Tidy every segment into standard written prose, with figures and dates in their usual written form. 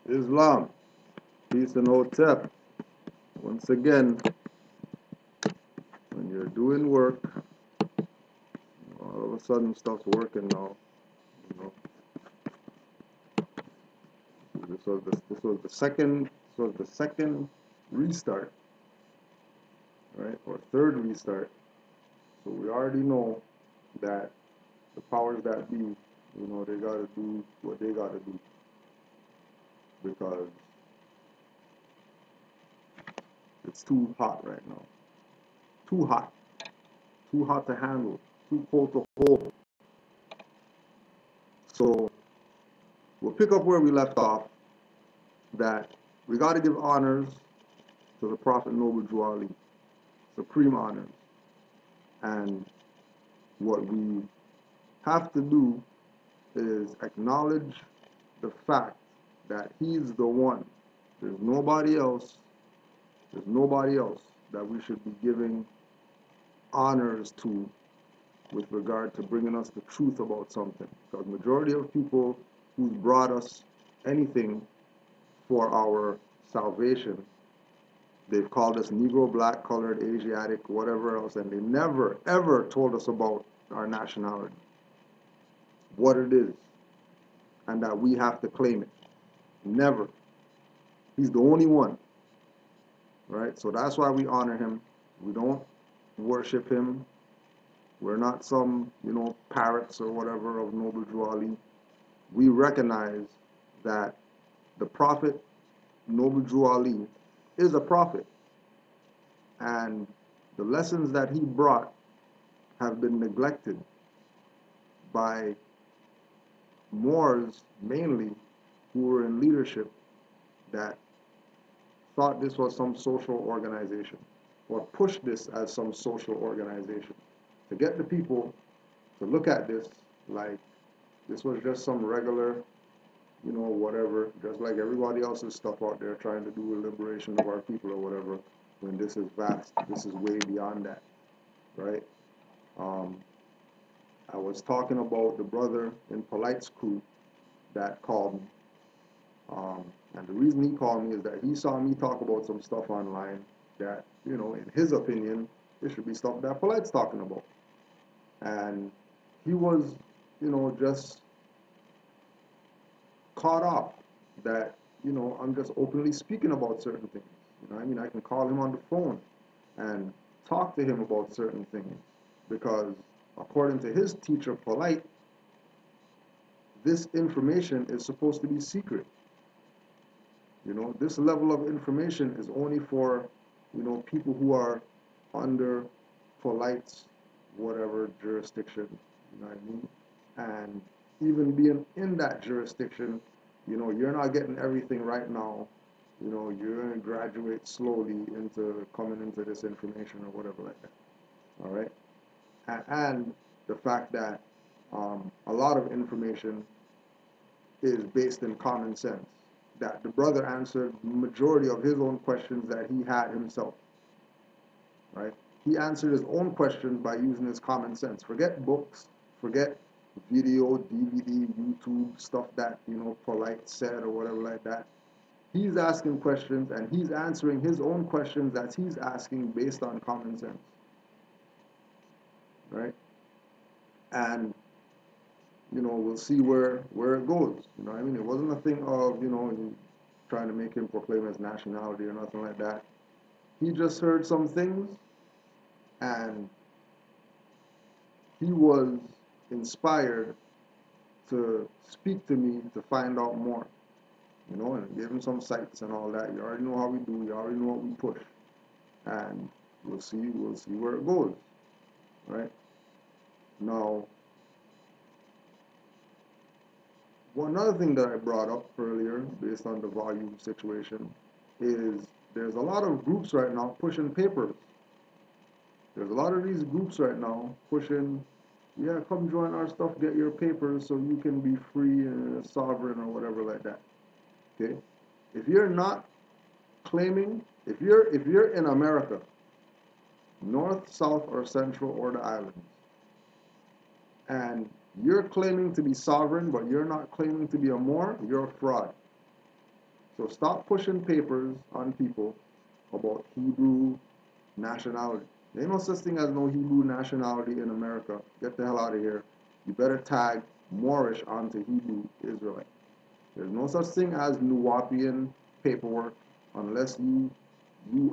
Islam, peace and hotep. Once again, when you're doing work, all of a sudden stuff's working now. You know, this was the second restart, right, or third restart. So we already know that the powers that be, they gotta do what they gotta do because it's too hot right now. Too hot. Too hot to handle. Too cold to hold. So we'll pick up where we left off, that we got to give honors to the Prophet Noble Drew Ali, supreme honors. And what we have to do is acknowledge the fact that he's the one. There's nobody else. There's nobody else that we should be giving honors to with regard to bringing us the truth about something. Because majority of people who's brought us anything for our salvation, they've called us Negro, black, colored, Asiatic, whatever else, and they never, ever told us about our nationality, what it is, and that we have to claim it. Never. He's the only one, right? So that's why we honor him. We don't worship him. We're not some, parrots or whatever of Noble Drew Ali. We recognize that the Prophet Noble Drew Ali is a prophet. And the lessons that he brought have been neglected by Moors, mainly, who were in leadership, that thought this was some social organization, or pushed this as some social organization, to get the people to look at this like this was just some regular, whatever, just like everybody else's stuff out there trying to do a liberation of our people or whatever, when this is vast, this is way beyond that, right? I was talking about the brother in Polite's crew that called me. And the reason he called me is that he saw me talk about some stuff online that, in his opinion, it should be stuff that Polite's talking about. And he was, just caught off that, I'm just openly speaking about certain things. I can call him on the phone and talk to him about certain things because according to his teacher, Polite, this information is supposed to be secret. This level of information is only for, people who are under Polite's whatever jurisdiction, you know what I mean? And even being in that jurisdiction, you're not getting everything right now. You're going to graduate slowly into coming into this information or whatever like that. All right? And the fact that a lot of information is based in common sense. That the brother answered the majority of his own questions that he had himself. Right? He answered his own questions by using his common sense. Forget books, forget video, DVD, YouTube, stuff that, Polite said or whatever like that. He's asking questions and he's answering his own questions that he's asking based on common sense. Right? And, we'll see where it goes. It wasn't a thing of, trying to make him proclaim his nationality or nothing like that. He just heard some things and he was inspired to speak to me to find out more, and give him some sites and all that. You already know how we do. You already know what we push, and we'll see where it goes, right? Now, one other thing that I brought up earlier, based on the volume situation, is there's a lot of groups right now pushing papers. There's a lot of these groups right now pushing, yeah, come join our stuff, get your papers so you can be free and sovereign or whatever like that. Okay? If you're not claiming, if you're in America, North, South, or Central, or the islands, and you're claiming to be sovereign, but you're not claiming to be a Moor, you're a fraud. So stop pushing papers on people about Hebrew nationality. There ain't no such thing as no Hebrew nationality in America. Get the hell out of here. You better tag Moorish onto Hebrew Israelite. There's no such thing as Nuwapian paperwork unless you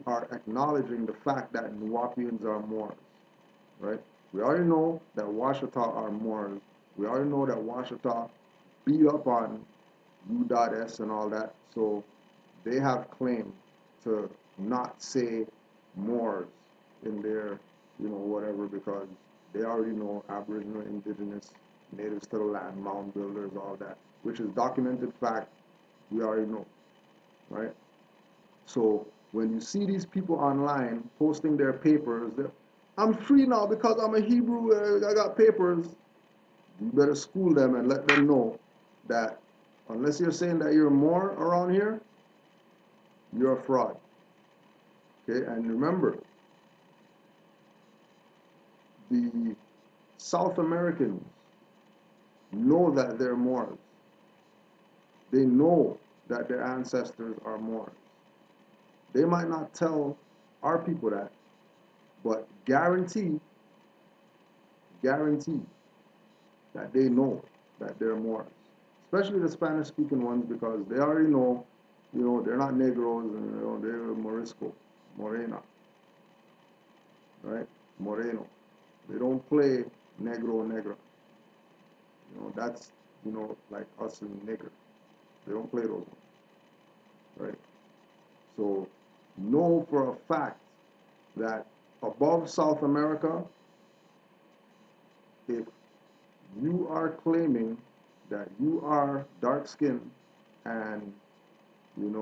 are acknowledging the fact that Nuwapians are Moors, right? We already know that Washita are Moors. We already know that Washita beat up on U.S and all that, so they have claim to not say Moors in their, whatever, because they already know Aboriginal, Indigenous, natives to the land, mound builders, all that, which is documented fact. We already know, right? So when you see these people online posting their papers, I'm free now because I'm a Hebrew, I got papers. You better school them and let them know that unless you're saying that you're more around here, you're a fraud. Okay, and remember, the South Americans know that they're Moors. They know that their ancestors are Moors. They might not tell our people that, but guarantee that they know that they're Moors. Especially the Spanish-speaking ones, because they already know, they're not Negros, and they're Morisco, Morena, right? Moreno. They don't play Negro, Negra. That's, like us and nigger. They don't play those ones, right? So know for a fact that above South America, if you are claiming that you are dark skinned and you've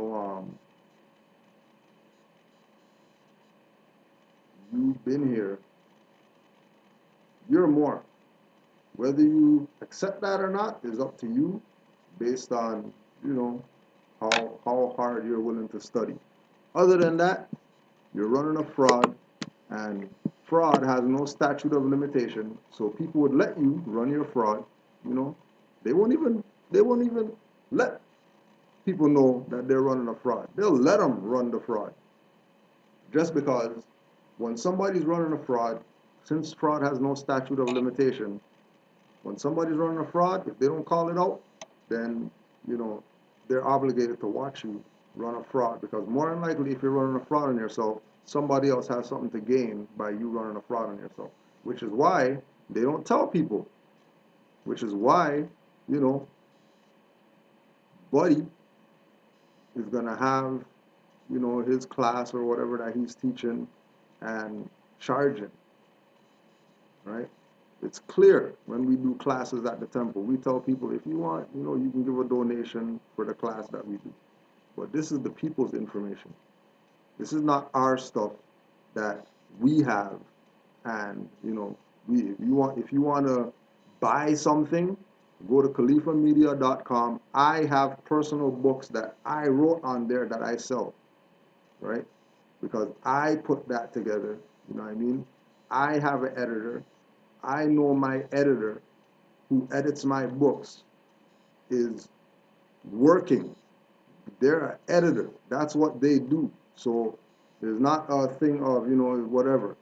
been here, you're more. Whether you accept that or not is up to you, based on how hard you're willing to study. Other than that, you're running a fraud, and fraud has no statute of limitation. So people would let you run your fraud. They won't even let people know that they're running a fraud. They'll let them run the fraud, just because when somebody's running a fraud, since fraud has no statute of limitation, when somebody's running a fraud, if they don't call it out, then they're obligated to watch you run a fraud, because more than likely, if you're running a fraud on yourself, somebody else has something to gain by you running a fraud on yourself, which is why they don't tell people, which is why, Buddy is going to have, his class or whatever that he's teaching and charging, right? It's clear when we do classes at the temple. We tell people, if you want, you can give a donation for the class that we do. But this is the people's information. This is not our stuff that we have. And if you want to buy something, go to khalifamedia.com. I have personal books that I wrote on there that I sell, right? Because I put that together. You know what I mean? I have an editor. I know my editor who edits my books is working. They're an editor. That's what they do. So there's not a thing of, whatever.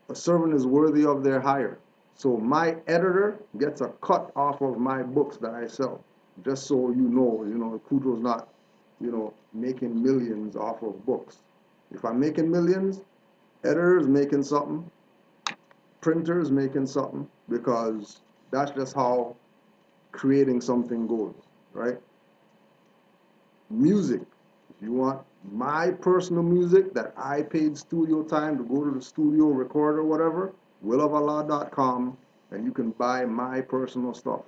A servant is worthy of their hire. So my editor gets a cut off of my books that I sell. Just so Kudro's not, making millions off of books. If I'm making millions, editor's making something, printer's making something, because that's just how creating something goes, right? Music. If you want my personal music that I paid studio time to go to the studio, record or whatever, willofallah.com, and you can buy my personal stuff.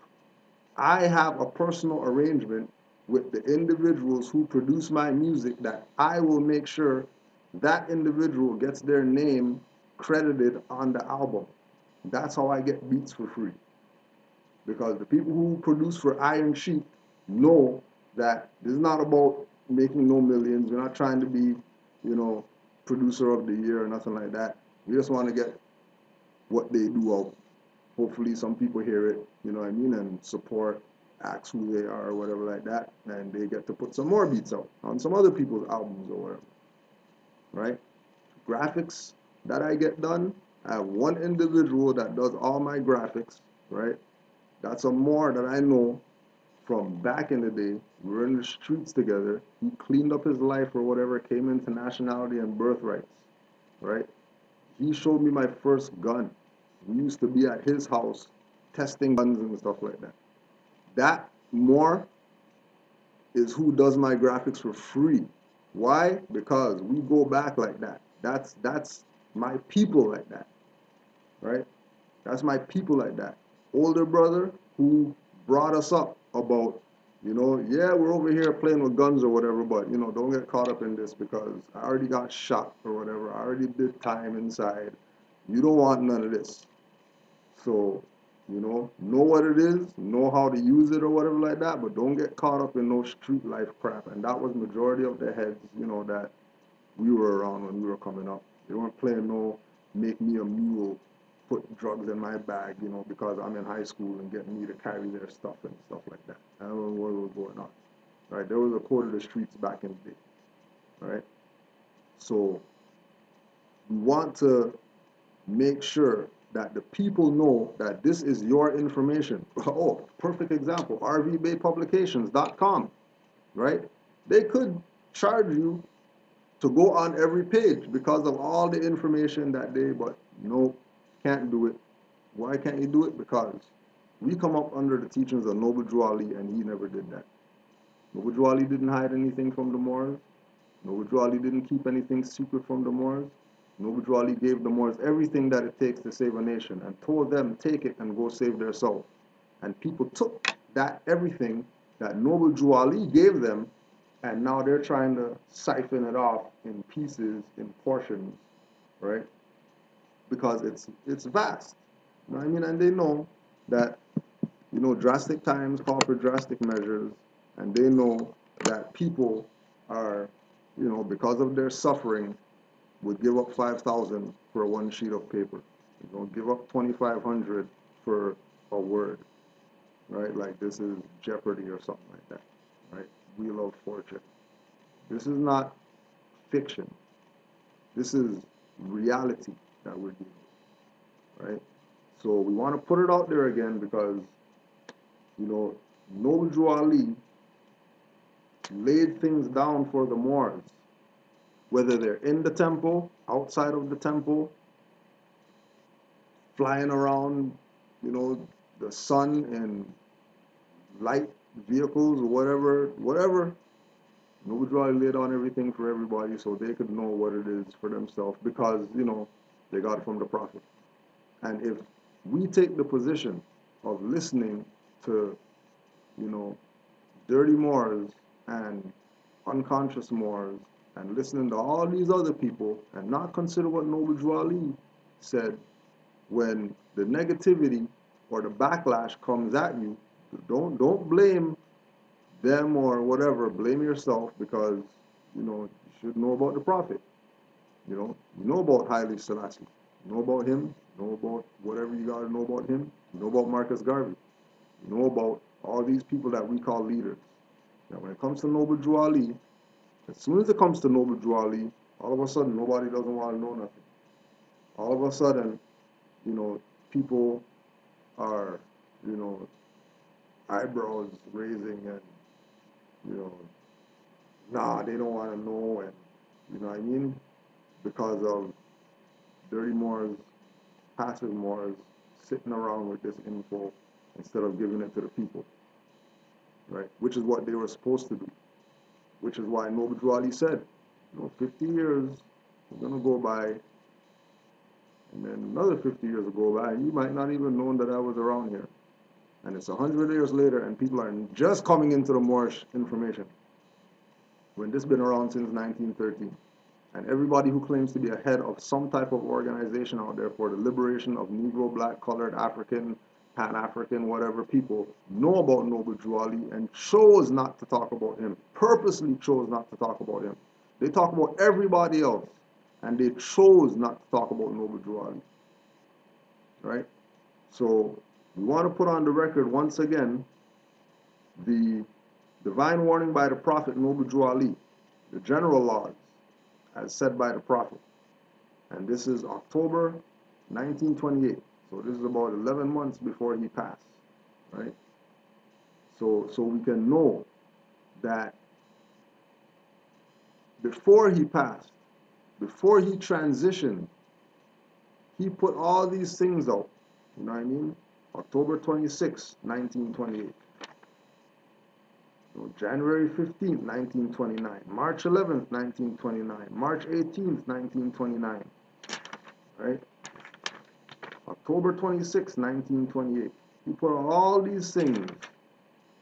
I have a personal arrangement with the individuals who produce my music that I will make sure that individual gets their name credited on the album. That's how I get beats for free. Because the people who produce for Iron Sheep know that this is not about making no millions. We're not trying to be, producer of the year or nothing like that. We just want to get what they do out. Hopefully some people hear it, and support ask who they are or whatever like that, and they get to put some more beats out on some other people's albums or whatever, right? Graphics that I get done, I have one individual that does all my graphics, right? That's a more that I know from back in the day. We were in the streets together. He cleaned up his life or whatever, came into nationality and birthrights, right? He showed me my first gun. We used to be at his house testing guns and stuff like that. That more is who does my graphics for free. Why? Because we go back like that. That's my people like that, right? That's my people like that. Older brother who brought us up about, yeah, we're over here playing with guns or whatever, but don't get caught up in this because I already got shot or whatever. I already did time inside. You don't want none of this. So, know what it is, know how to use it or whatever like that, but don't get caught up in no street life crap. And that was majority of the heads, that we were around when we were coming up. They weren't playing no make me a mule, put drugs in my bag, because I'm in high school and getting me to carry their stuff and stuff like that. I don't know what was going on. Right? There was a code of the streets back in the day. Right? So we want to make sure that the people know that this is your information. Oh, perfect example, rvbaypublications.com, right? They could charge you to go on every page because of all the information that they, but no, can't do it. Why can't you do it? Because we come up under the teachings of Noble Drew Ali, and he never did that. Noble Drew Ali didn't hide anything from the Moors. Noble Drew Ali didn't keep anything secret from the Moors. Noble Drew Ali gave the Moors everything that it takes to save a nation and told them, take it and go save their soul. And people took that everything that Noble Drew Ali gave them, and now they're trying to siphon it off in pieces, in portions, right? Because it's vast. You know what I mean? And they know that, drastic times call for drastic measures, and they know that people are, because of their suffering, would give up 5,000 for one sheet of paper. Give up 2,500 for a word, right? Like this is Jeopardy or something like that, right? Wheel of Fortune. This is not fiction. This is reality that we're dealing with, right? So we want to put it out there again because, Noble Drew Ali laid things down for the Moors, whether they're in the temple, outside of the temple, flying around, the sun in light vehicles or whatever. Noble Drew Ali laid on everything for everybody so they could know what it is for themselves because, they got it from the Prophet. And if we take the position of listening to, dirty Moors and unconscious Moors and listening to all these other people and not consider what Noble Drew Ali said, when the negativity or the backlash comes at you, don't blame them or whatever. Blame yourself because you should know about the Prophet. You know about Haile Selassie. You know about him. You know about whatever you gotta know about him. You know about Marcus Garvey. You know about all these people that we call leaders. Now, when it comes to Noble Drew Ali, as soon as it comes to Noble Drew Ali, all of a sudden nobody doesn't want to know nothing. All of a sudden, people are, eyebrows raising and, nah, they don't want to know, and, you know what I mean? Because of dirty Moors, passive Moors, sitting around with this info instead of giving it to the people, right? Which is what they were supposed to do. Which is why Noble Drew Ali said, 50 years are going to go by, and then another 50 years will go by, and you might not even know that I was around here. And it's 100 years later, and people are just coming into the Moorish information, when this has been around since 1913. And everybody who claims to be a head of some type of organization out there for the liberation of Negro, Black, Colored, African, Pan-African, whatever people know about Noble Drew Ali and chose not to talk about him, purposely chose not to talk about him. They talk about everybody else, and they chose not to talk about Noble Drew Ali, right? So we want to put on the record once again The divine warning by the prophet Noble Drew Ali, the general laws, as said by the prophet. And this is October 1928. So this is about 11 months before he passed, right? So we can know that before he passed, before he transitioned, he put all these things out. You know what I mean? October 26, 1928. So January 15th, 1929. March 11th, 1929. March 18th, 1929. Right? October 26, 1928. He put out all these things.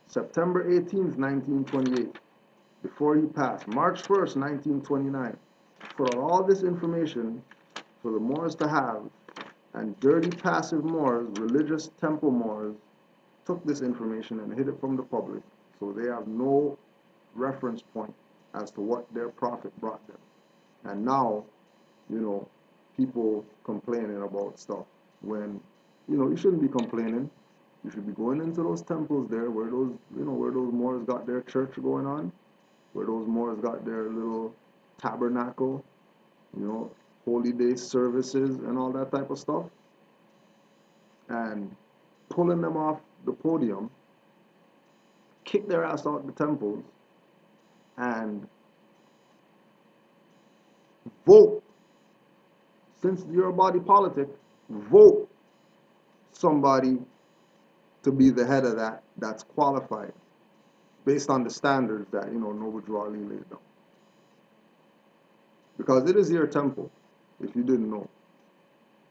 September 18th, 1928. Before he passed. March 1st, 1929. Put out all this information for the Moors to have, and dirty passive Moors, religious temple Moors, took this information and hid it from the public, so they have no reference point as to what their prophet brought them. And now, you know, people complaining about stuff when, you know, you shouldn't be complaining. You should be going into those temples there where those, you know, where those Moors got their church going on, where those Moors got their little tabernacle, you know, holy day services and all that type of stuff, and pulling them off the podium, kick their ass out the temples, and vote, since you're a body politic, vote somebody to be the head of that that's qualified based on the standards that, you know, Noble Drew Ali laid down. Because it is your temple, if you didn't know.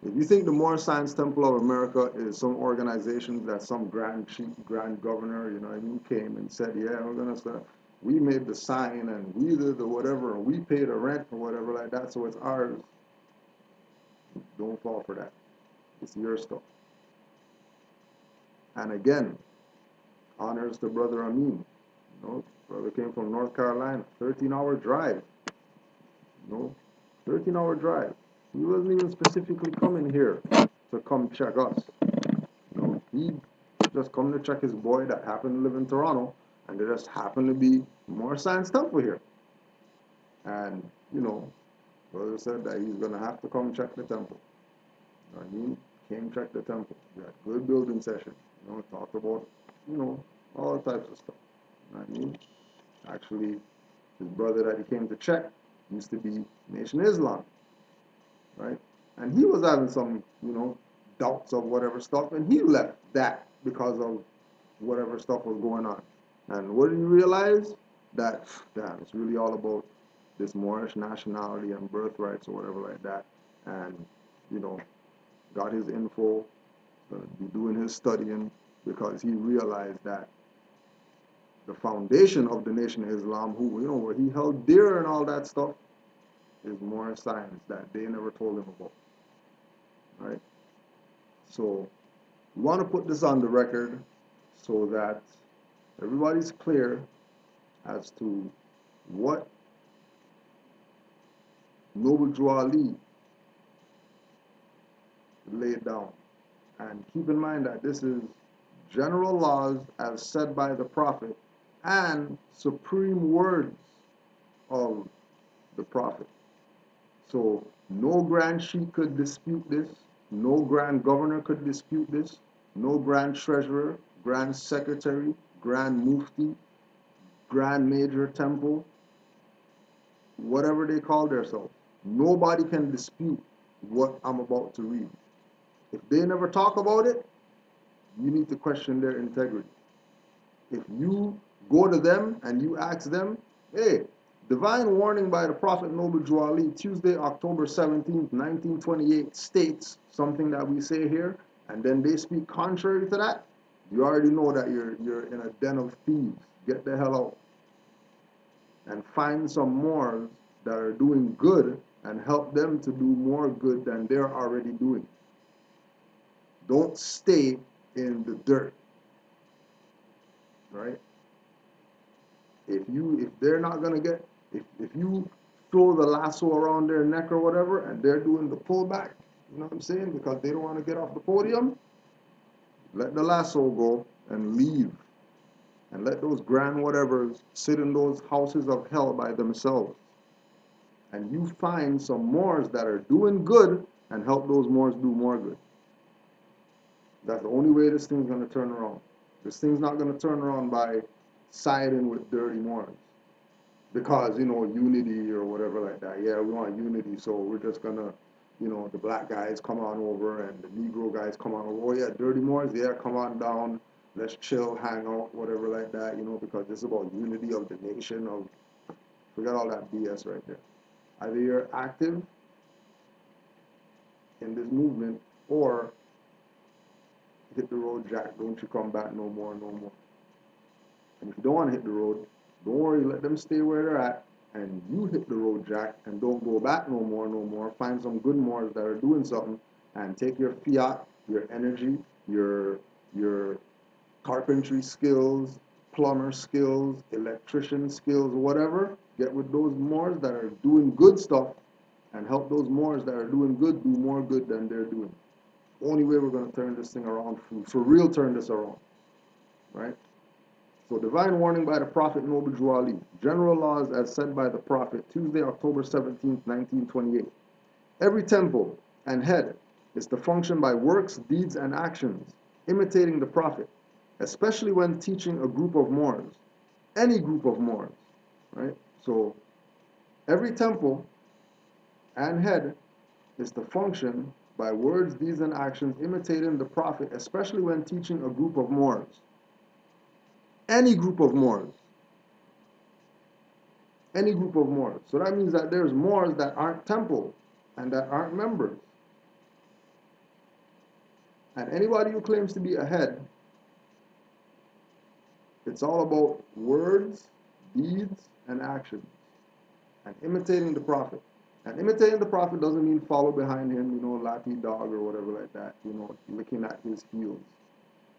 If you think the Moor Science Temple of America is some organization that some grand chief, grand governor, you know what I mean, came and said, yeah, we're going to start, we made the sign and we did the whatever, and we paid the rent or whatever like that, so it's ours. Don't fall for that. It's your stuff. And again, honors to Brother Amin. You know, brother came from North Carolina, 13-hour drive. You know, 13-hour drive. He wasn't even specifically coming here to come check us. You know, he just come to check his boy that happened to live in Toronto, and there just happened to be more Science Temple here. And, you know, brother said that he's going to have to come check the temple. You know what I mean? Came check the temple. We had good building session. You know, talked about, you know, all types of stuff. You know what I mean? Actually, his brother that he came to check used to be Nation Islam. Right? And he was having some, you know, doubts of whatever stuff, and he left that because of whatever stuff was going on. And what did he realize? That, damn, it's really all about this Moorish nationality and birthrights or whatever like that. And, you know, got his info, gonna be doing his studying, because he realized that the foundation of the Nation of Islam, who, you know, where he held dear and all that stuff, is more science that they never told him about. Right? So we want to put this on the record so that everybody's clear as to what Noble Drew Ali laid down. And keep in mind that this is general laws as said by the Prophet and supreme words of the Prophet. So no grand sheikh could dispute this, no grand governor could dispute this, no grand treasurer, grand secretary, grand mufti, grand major temple, whatever they call themselves. Nobody can dispute what I'm about to read. If they never talk about it, you need to question their integrity. If you go to them and you ask them, hey, divine warning by the Prophet Noble Drew Ali, Tuesday, October 17th, 1928, states something that we say here, and then they speak contrary to that, you already know that you're in a den of thieves. Get the hell out. And find some more that are doing good and help them to do more good than they're already doing. Don't stay in the dirt. Right? If they're not gonna get, if you throw the lasso around their neck or whatever, and they're doing the pullback, you know what I'm saying? Because they don't want to get off the podium, let the lasso go and leave. and let those grand whatevers sit in those houses of hell by themselves. And you find some Moors that are doing good and help those Moors do more good. That's the only way this thing's going to turn around. This thing's not going to turn around by siding with dirty Moors. Because, unity or whatever like that. Yeah, we want unity, so we're just going to, the black guys come on over and the Negro guys come on over. Oh, yeah, dirty Moors, yeah, come on down. Let's chill, hang out, whatever like that, because this is about unity of the nation. Forget all that BS right there. Either you're active in this movement or hit the road, Jack. Don't you come back no more, no more. And if you don't want to hit the road, don't worry, let them stay where they're at, and you hit the road, Jack, and don't go back no more, no more. Find some good Moors that are doing something, and take your fiat, your energy, your carpentry skills, plumber skills, electrician skills, whatever. Get with those Moors that are doing good stuff, and help those Moors that are doing good do more good than they're doing. Only way we're going to turn this thing around, for real turn this around, right? So, divine warning by the Prophet Noble Drew Ali. General laws as said by the Prophet, Tuesday, October 17th, 1928. Every temple and head is to function by works, deeds, and actions, imitating the Prophet, especially when teaching a group of Moors, any group of Moors, right? So, every temple and head is to function by words, deeds, and actions, imitating the Prophet, especially when teaching a group of Moors. Any group of Moors. Any group of Moors. So that means that there's Moors that aren't temple and that aren't members. And anybody who claims to be a head, it's all about words, deeds, and actions. And imitating the Prophet. And imitating the Prophet doesn't mean follow behind him, lappy dog or whatever like that, licking at his heels.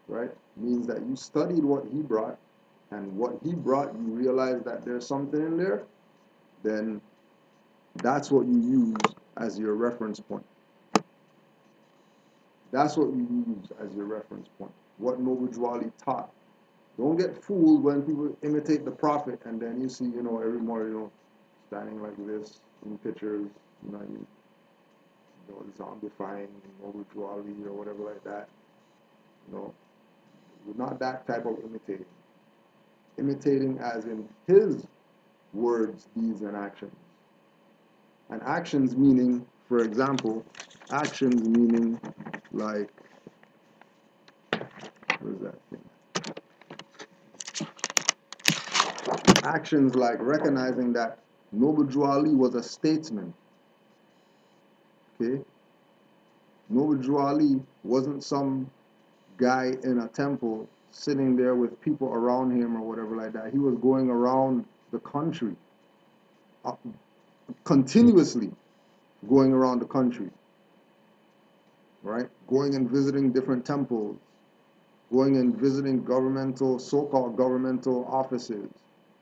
Right? It means that you studied what he brought, and what he brought, you realize that there's something in there, then that's what you use as your reference point. That's what you use as your reference point. What Noble Drew Ali taught. Don't get fooled when people imitate the Prophet and then you see, every morning, standing like this in pictures, zombifying Noble Drew Ali or whatever like that. Not that type of imitating. Imitating as in his words, deeds, and actions. And actions meaning, for example, actions meaning like, what is that thing? Actions like recognizing that Noble Drew Ali was a statesman. Okay? Noble Drew Ali wasn't some guy in a temple sitting there with people around him or whatever like that. He was going around the country, continuously going around the country, right? Going and visiting different temples, going and visiting governmental, so-called governmental offices,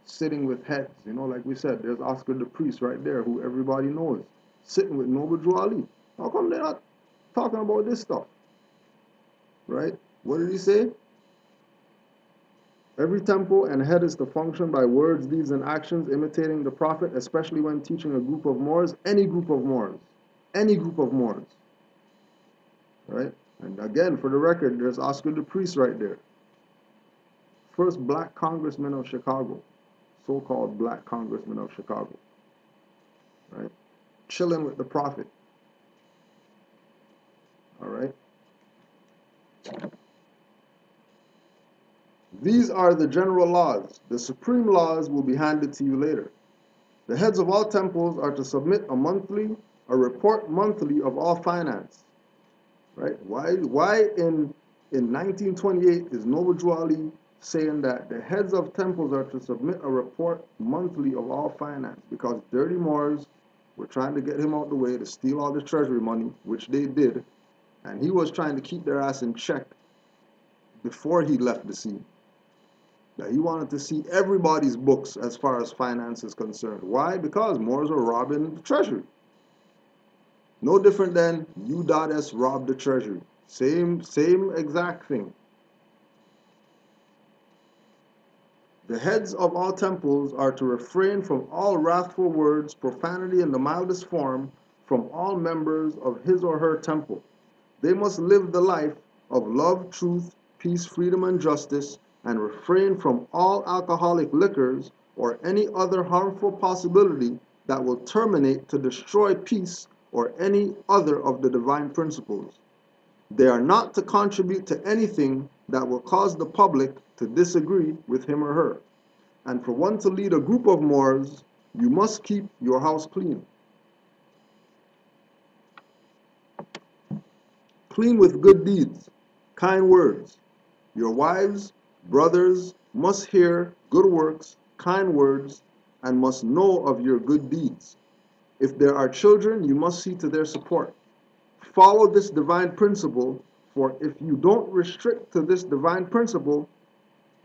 sitting with heads. Like we said, there's Oscar the Priest right there, who everybody knows, sitting with Noble Drew Ali. How come they're not talking about this stuff? Right? What did he say? Every temple and head is to function by words, deeds, and actions, imitating the Prophet, especially when teaching a group of Moors, any group of Moors. Any group of Moors. Right? And again, for the record, there's Oscar the Priest right there. First black congressman of Chicago. So-called black congressman of Chicago. Right? Chilling with the Prophet. All right? These are the general laws. The supreme laws will be handed to you later. The heads of all temples are to submit a report monthly of all finance. Right? Why in 1928 is Noble Drew Ali saying that the heads of temples are to submit a report monthly of all finance? Because dirty Moors were trying to get him out the way to steal all the treasury money, which they did, and he was trying to keep their ass in check before he left the scene. That he wanted to see everybody's books as far as finance is concerned. Why? Because Moors were robbing the treasury. No different than U.S. robbed the treasury. Same exact thing. The heads of all temples are to refrain from all wrathful words, profanity in the mildest form, from all members of his or her temple. They must live the life of love, truth, peace, freedom, and justice, and refrain from all alcoholic liquors or any other harmful possibility that will terminate to destroy peace or any other of the divine principles. They are not to contribute to anything that will cause the public to disagree with him or her. And for one to lead a group of Moors, you must keep your house clean. Clean with good deeds, kind words. Your wives, brothers must hear good works, kind words, and must know of your good deeds. If there are children, you must see to their support. Follow this divine principle, for if you don't restrict to this divine principle,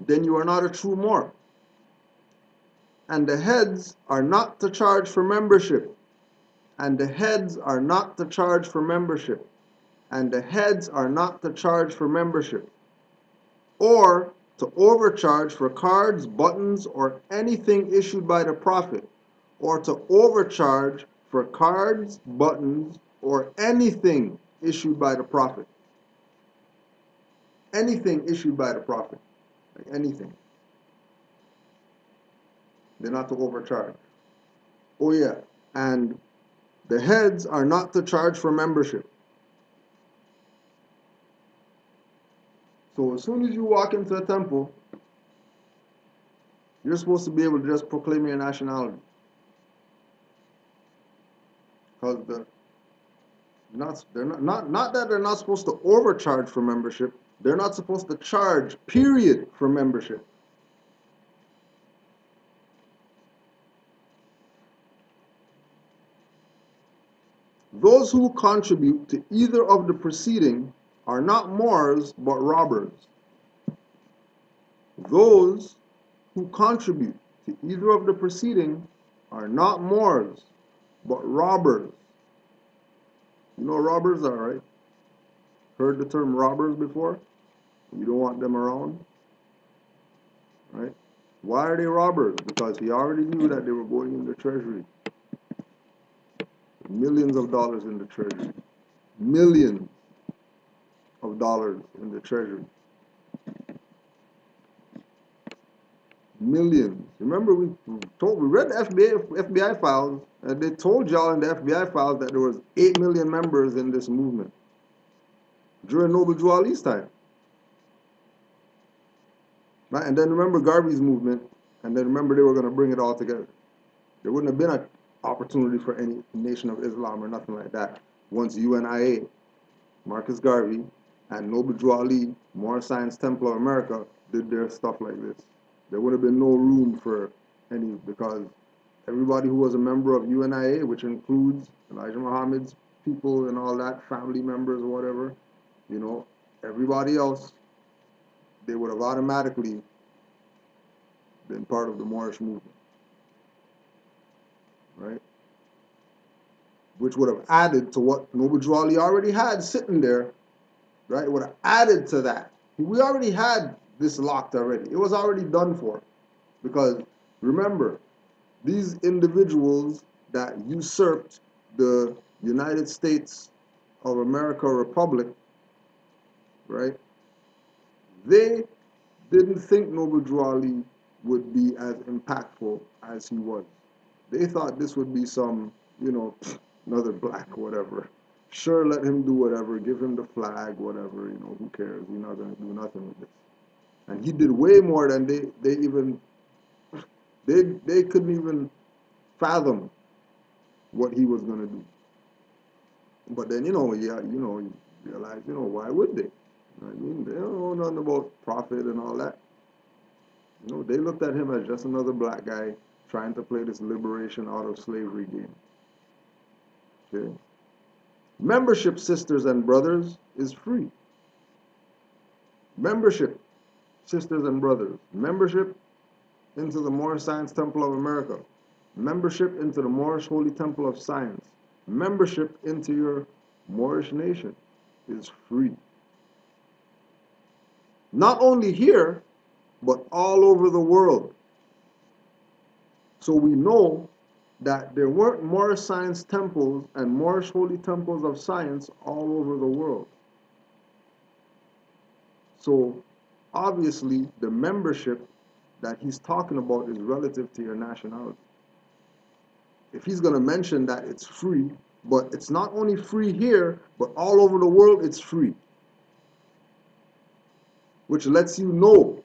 then you are not a true Moor. And the heads are not to charge for membership. And the heads are not to charge for membership. And the heads are not to charge for membership. Or to overcharge for cards, buttons, or anything issued by the prophet. Or to overcharge for cards, buttons, or anything issued by the prophet. Anything issued by the prophet. Like anything. They're not to overcharge. Oh yeah, and the heads are not to charge for membership. So as soon as you walk into a temple, you're supposed to be able to just proclaim your nationality. Because not that they're not supposed to overcharge for membership, they're not supposed to charge, period, for membership. Those who contribute to either of the preceding are not Moors, but robbers. Those who contribute to either of the preceding are not Moors, but robbers. You know what robbers are, right? Heard the term robbers before? You don't want them around, right? Why are they robbers? Because he already knew that they were going in the treasury. Millions of dollars in the treasury. Millions of dollars in the treasury. Millions. Remember, we read the FBI files, and they told y'all in the FBI files that there was 8 million members in this movement during Noble Drew Ali's time. Right? And then remember Garvey's movement, and then remember they were going to bring it all together. There wouldn't have been an opportunity for any Nation of Islam or nothing like that once UNIA, Marcus Garvey, and Noble Drew Ali, Moor Science Temple of America did their stuff like this. There would have been no room for any, because everybody who was a member of UNIA, which includes Elijah Muhammad's people and all that, family members or whatever, you know, everybody else, they would have automatically been part of the Moorish movement, right? Which would have added to what Noble Drew Ali already had sitting there, right? It would have added to that. We already had this locked already. It was already done for. Because remember, these individuals that usurped the United States of America Republic, right? They didn't think Noble Drew Ali would be as impactful as he was. They thought this would be some, you know, another black, whatever. Sure, let him do whatever, give him the flag, whatever, you know, who cares? We're not going to do nothing with this. And he did way more than they couldn't even fathom what he was going to do. But then, you realize, why would they? I mean, they don't know nothing about prophet and all that. You know, they looked at him as just another black guy trying to play this liberation out of slavery game. Okay? Membership, sisters and brothers, is free. Membership, sisters and brothers. Membership into the Moorish Science Temple of America. Membership into the Moorish Holy Temple of Science. Membership into your Moorish nation is free. Not only here, but all over the world. So we know that there weren't Moorish science temples and Moorish holy temples of science all over the world. So obviously the membership that he's talking about is relative to your nationality. If he's going to mention that it's free, but it's not only free here, but all over the world it's free, which lets you know,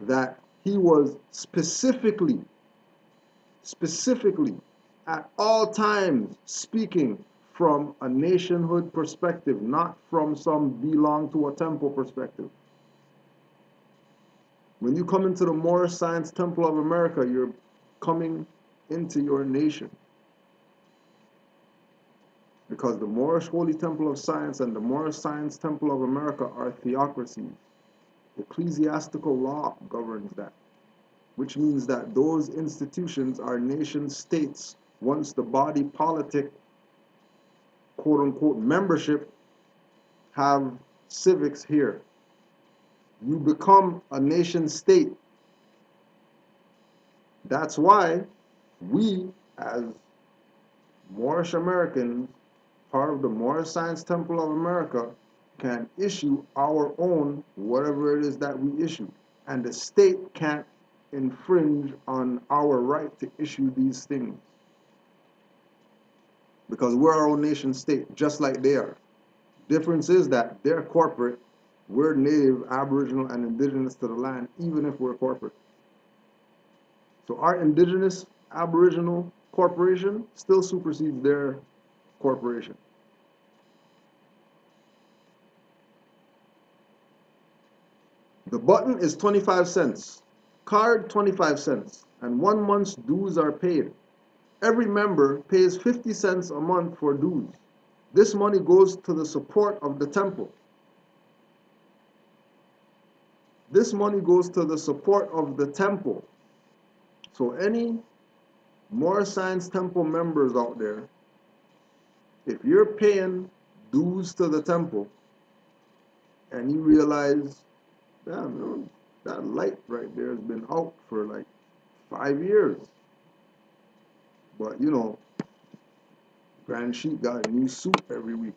that he was specifically at all times speaking from a nationhood perspective, not from some belong to a temple perspective. When you come into the Moorish Science Temple of America, you're coming into your nation. Because the Moorish Holy Temple of Science and the Moorish Science Temple of America are theocracies. Ecclesiastical law governs that, which means that those institutions are nation states once the body politic, quote-unquote, membership have civics here. You become a nation state. That's why we, as Moorish Americans, part of the Moorish Science Temple of America, can issue our own whatever it is that we issue. And the state can't infringe on our right to issue these things. Because we're our own nation state, just like they are. Difference is that they're corporate, we're native, aboriginal, and indigenous to the land, even if we're corporate. So our indigenous, aboriginal corporation still supersedes their corporation. The button is 25 cents, card 25 cents, and 1 month's dues are paid. Every member pays 50 cents a month for dues. This money goes to the support of the temple. This money goes to the support of the temple. So any Moorish Science Temple members out there, if you're paying dues to the temple and you realize, damn, you know, that light right there has been out for like 5 years. But you know, Grand Sheik got a new suit every week.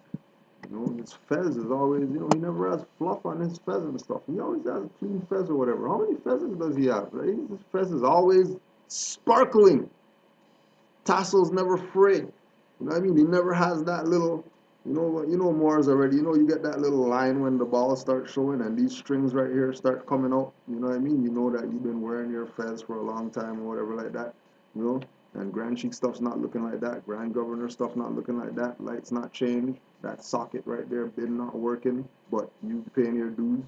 You know, his fez is always, you know, he never has fluff on his fez and stuff. He always has a clean fez or whatever. How many fezzes does he have? Right? His fez is always sparkling. Tassels never fray. You know what I mean? He never has that little, you know Moors already. You know, you get that little line when the ball starts showing and these strings right here start coming out. You know what I mean? You know that you've been wearing your fez for a long time or whatever like that. You know? And Grand Sheik stuff's not looking like that. Grand Governor stuff not looking like that. Lights not changed. That socket right there been not working. But you paying your dues.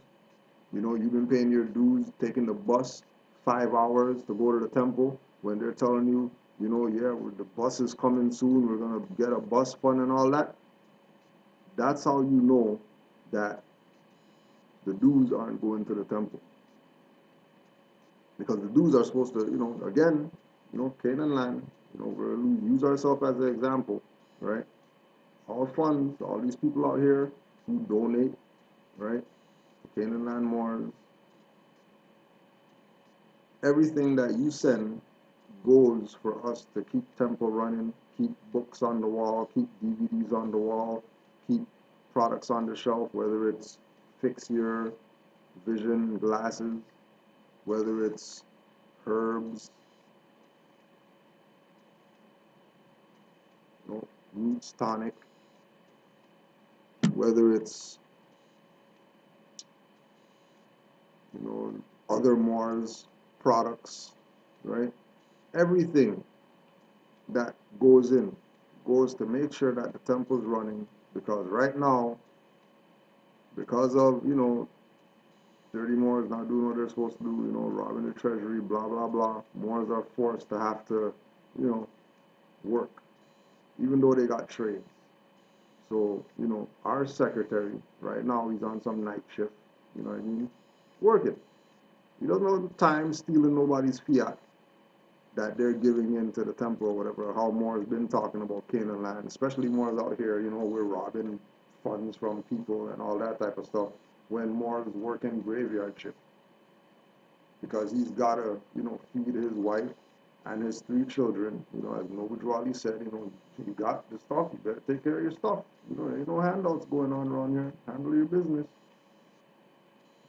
You know, you've been paying your dues, taking the bus 5 hours to go to the temple when they're telling you, you know, yeah, the bus is coming soon. We're going to get a bus fund and all that. That's how you know that the dues aren't going to the temple. Because the dues are supposed to, you know, again, you know, Canaanland, you know, we use ourselves as an example, right? All funds, all these people out here who donate, right? Canaanland Moors, everything that you send goes for us to keep temple running, keep books on the wall, keep DVDs on the wall, keep products on the shelf, whether it's fix your vision glasses, whether it's herbs, you know, roots tonic, whether it's, you know, other Moors products, right? Everything that goes in goes to make sure that the temple's running, because right now, because of, you know, dirty Moors not doing what they're supposed to do, you know, robbing the treasury, blah, blah, blah, Moors are forced to have to, you know, work, even though they got trade. So, you know, our secretary, right now, he's on some night shift, you know what I mean, working. He doesn't know the time stealing nobody's fiat that they're giving into the temple or whatever, how Moors been talking about Canaanland, especially Moors out here, you know, we're robbing funds from people and all that type of stuff when Moore's working graveyard shift. Because he's got to, feed his wife and his 3 children. As Noble Drawley said, you got the stuff, you better take care of your stuff. There ain't no handouts going on around here. Handle your business,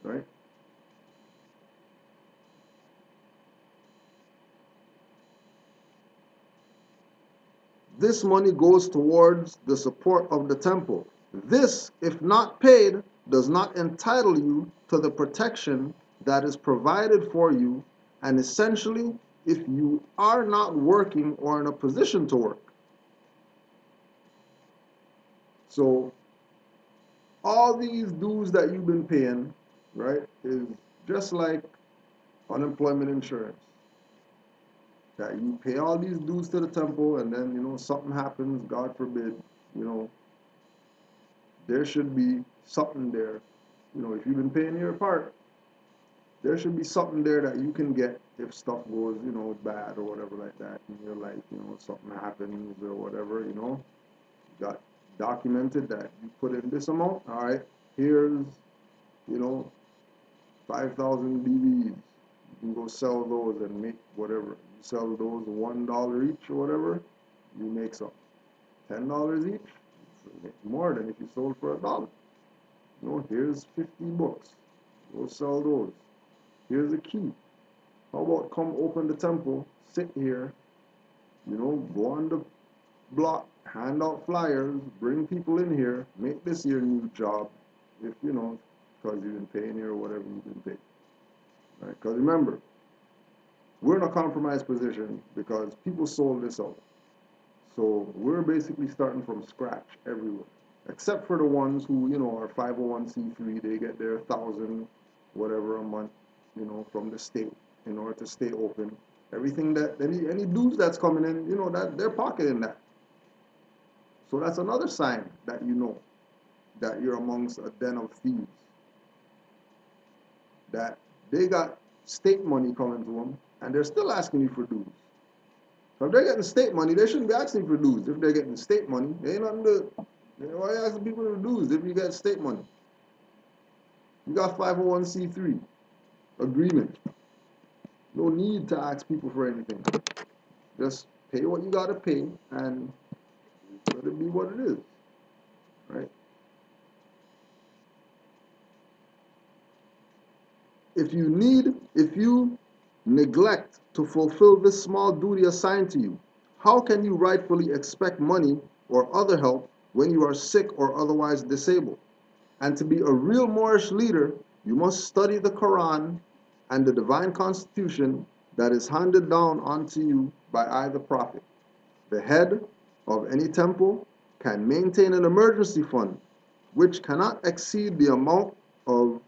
right? This money goes towards the support of the temple. This, if not paid, does not entitle you to the protection that is provided for you, and essentially, if you are not working or in a position to work. So, all these dues that you've been paying, right, is just like unemployment insurance. That you pay all these dues to the temple, and then, something happens, God forbid, there should be something there. If you've been paying your part, there should be something there that you can get if stuff goes, bad or whatever like that in your life, something happens or whatever, you got documented that you put in this amount. All right, here's, 5,000 DVDs. You can go sell those and make whatever. You sell those $1 each or whatever, you make some. $10 each, you make more than if you sold for $1. Here's 50 books. Go sell those. Here's a key. How about come open the temple, sit here, go on the block, hand out flyers, bring people in here, make this your new job, if because you've been paying here or whatever you've been paid. Right? Because remember, we're in a compromised position because people sold this out. So we're basically starting from scratch everywhere. Except for the ones who, are 501c3, they get their 1,000 whatever a month, from the state in order to stay open. Everything that, any dues that's coming in, that they're pocketing that. So that's another sign that that you're amongst a den of thieves. That they got state money coming to them, and they're still asking you for dues. So if they're getting state money, they shouldn't be asking for dues. If they're getting state money, they ain't nothing to, why are you asking people for dues if you get state money? You got 501c3 agreement. No need to ask people for anything. Just pay what you gotta pay and let it be what it is, right? If you neglect to fulfill this small duty assigned to you, how can you rightfully expect money or other help when you are sick or otherwise disabled? And to be a real Moorish leader, you must study the Quran and the divine constitution that is handed down unto you by either prophet. The head of any temple can maintain an emergency fund which cannot exceed the amount of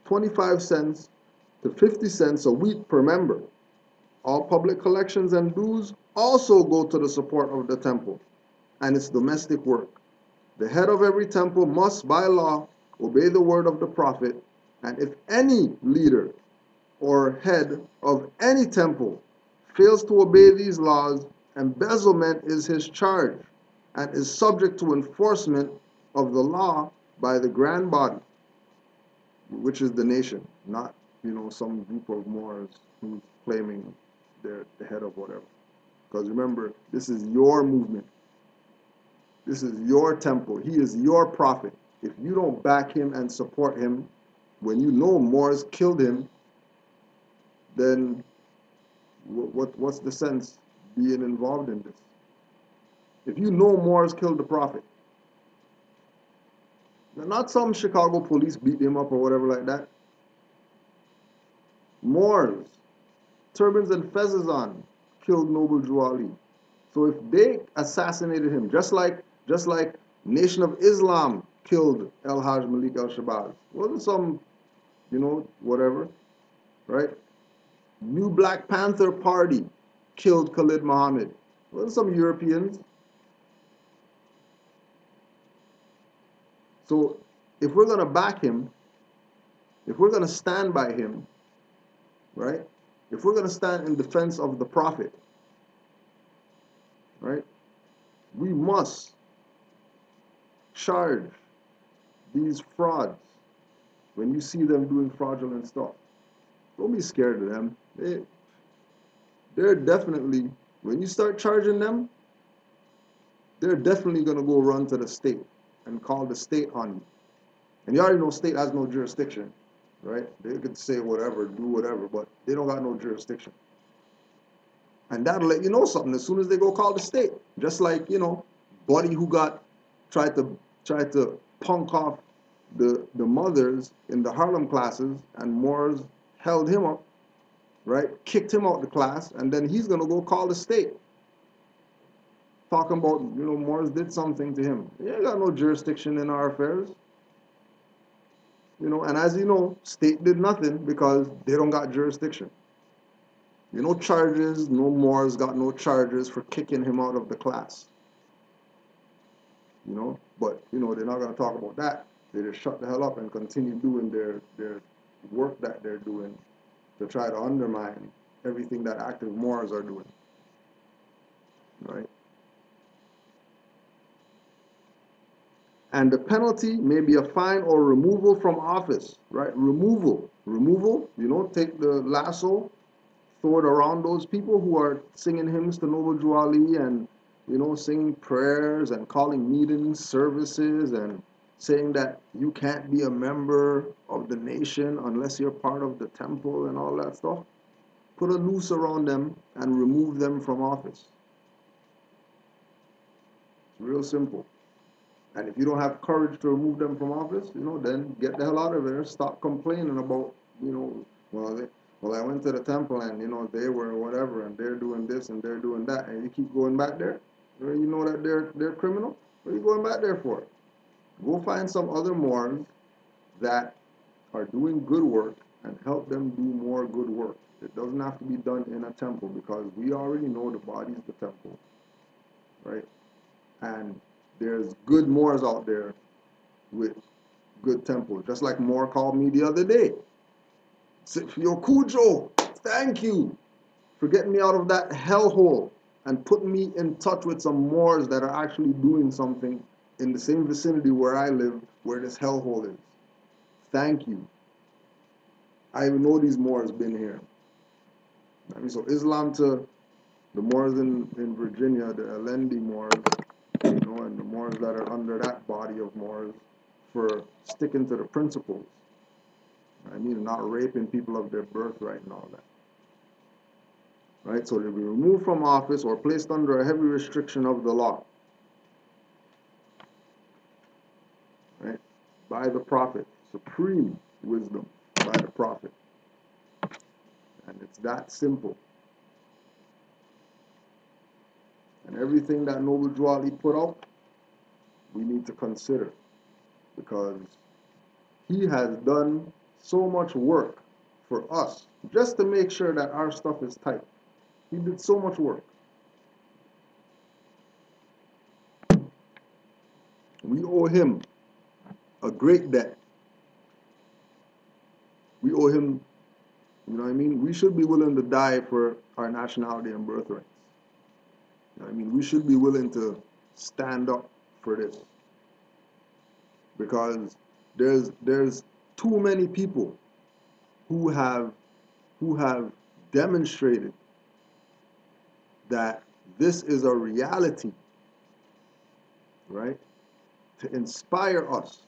25 cents to 50 cents a week per member. All public collections and dues also go to the support of the temple and its domestic work. The head of every temple must, by law, obey the word of the prophet, and if any leader or head of any temple fails to obey these laws, embezzlement is his charge and is subject to enforcement of the law by the grand body, which is the nation, not some group of Moors who's claiming they're the head of whatever. Because remember, this is your movement. This is your temple. He is your prophet. If you don't back him and support him, when Moors killed him, then what's the sense being involved in this? If Moors killed the prophet, not some Chicago police beat him up or whatever like that. Moors, turbans and fezzes on, killed Noble Drew Ali. So if they assassinated him, just like Nation of Islam killed El Hajj Malik al-Shabazz, wasn't some, whatever, right? New Black Panther Party killed Khalid Muhammad, wasn't some Europeans. So if we're going to back him, if we're going to stand by him, right? If we're going to stand in defense of the prophet, right? We must charge these frauds when you see them doing fraudulent stuff. Don't be scared of them. They're definitely, when you start charging them, they're definitely going to go run to the state and call the state on you. And you already know state has no jurisdiction, right? They could say whatever, do whatever, but they don't got no jurisdiction. And that'll let you know something as soon as they go call the state. Just like, Buddy who tried to punk off the mothers in the Harlem classes, and Moors held him up, right? Kicked him out the class, and then he's gonna go call the state. Talking about, Moors did something to him. He ain't got no jurisdiction in our affairs. And as you know, state did nothing because they don't got jurisdiction. Charges, no Moors got no charges for kicking him out of the class. But, they're not going to talk about that. They just shut the hell up and continue doing their work that they're doing to try to undermine everything that active Moors are doing, right? And the penalty may be a fine or removal from office, right? Removal, take the lasso, throw it around those people who are singing hymns to Noble Drew Ali and, singing prayers and calling meetings, services, and saying that you can't be a member of the nation unless you're part of the temple and all that stuff. Put a noose around them and remove them from office. It's real simple. And if you don't have courage to remove them from office, then get the hell out of there. Stop complaining about, well, I went to the temple and, they were whatever, and they're doing this and they're doing that, and you keep going back there. You know that they're criminal. What are you going back there for? Go find some other Moors that are doing good work and help them do more good work. It doesn't have to be done in a temple because we already know the body's the temple, right? And there's good Moors out there with good temples. Just like Moor called me the other day. Yo, Cujo, thank you for getting me out of that hellhole and putting me in touch with some Moors that are actually doing something in the same vicinity where I live, where this hellhole is. Thank you. I even know these Moors been here. So Islam to the Moors in Virginia, the Alendi Moors, and the Moors that are under that body of Moors for sticking to the principles. Not raping people of their birthright and all that. Right? So they'll be removed from office or placed under a heavy restriction of the law. Right? By the prophet. Supreme wisdom by the prophet. And it's that simple. And everything that Noble Drew Ali put out, we need to consider. Because he has done so much work for us just to make sure that our stuff is tight. He did so much work. We owe him a great debt. We owe him, we should be willing to die for our nationality and birthrights. We should be willing to stand up for this. Because there's too many people who have demonstrated that this is a reality, right? To inspire us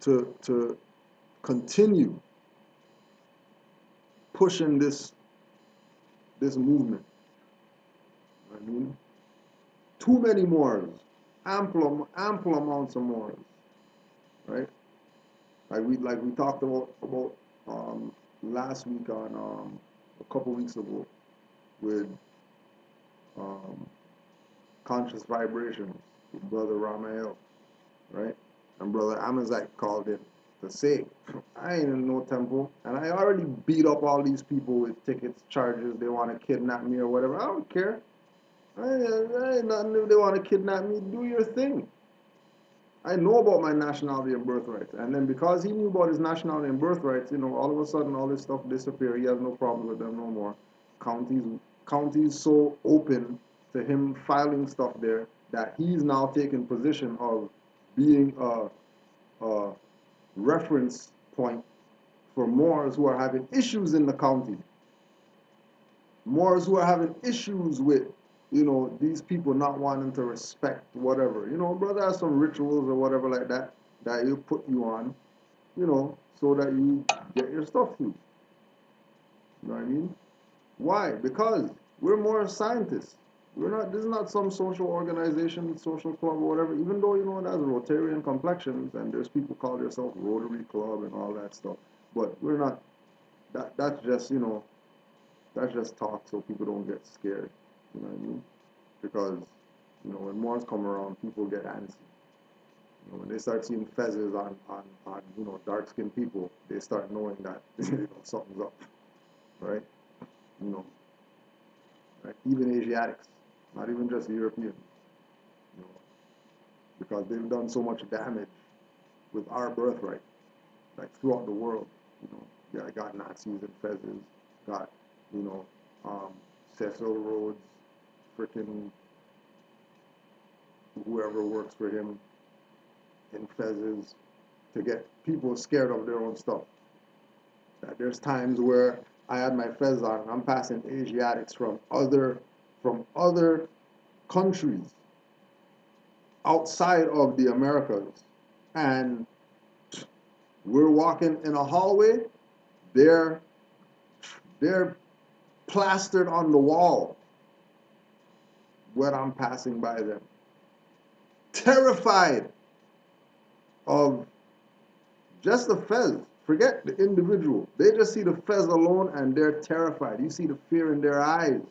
to continue pushing this movement. Too many Moors, ample amounts of Moors, right? Like we talked about last week on a couple weeks ago with conscious vibrations with Brother Ramael, right? And Brother Amazite called in to say, I ain't in no temple, and I already beat up all these people with tickets, charges, they want to kidnap me or whatever. I don't care. I ain't nothing if they want to kidnap me, do your thing. I know about my nationality and birthright. And then because he knew about his nationality and birthright, all of a sudden all this stuff disappeared. He has no problem with them no more. Counties so open to him filing stuff there that he's now taken position of being a reference point for Moors who are having issues in the county. Moors who are having issues with, these people not wanting to respect whatever. Brother has some rituals or whatever like that that he'll put you on, so that you get your stuff through. You know what I mean? Why? Because we're more scientists. We're not. This is not some social organization, social club, or whatever. Even though it has Rotarian complexions, and there's people call themselves Rotary Club and all that stuff. But we're not. That's just that's just talk, so people don't get scared. You know what I mean? Because when Moors come around, people get antsy. When they start seeing fezzes on dark skinned people, they start knowing that something's up, right? Right? Even Asiatics, not even just Europeans, because they've done so much damage with our birthright, like throughout the world. Yeah, got Nazis and fezzes, got Cecil Rhodes, freaking whoever works for him in fezzes, to get people scared of their own stuff. That there's times where I had my fez on and I'm passing Asiatics from other countries outside of the Americas, and we're walking in a hallway, they're plastered on the wall when I'm passing by them, terrified of just the fez. Forget the individual. They just see the fez alone and they're terrified. You see the fear in their eyes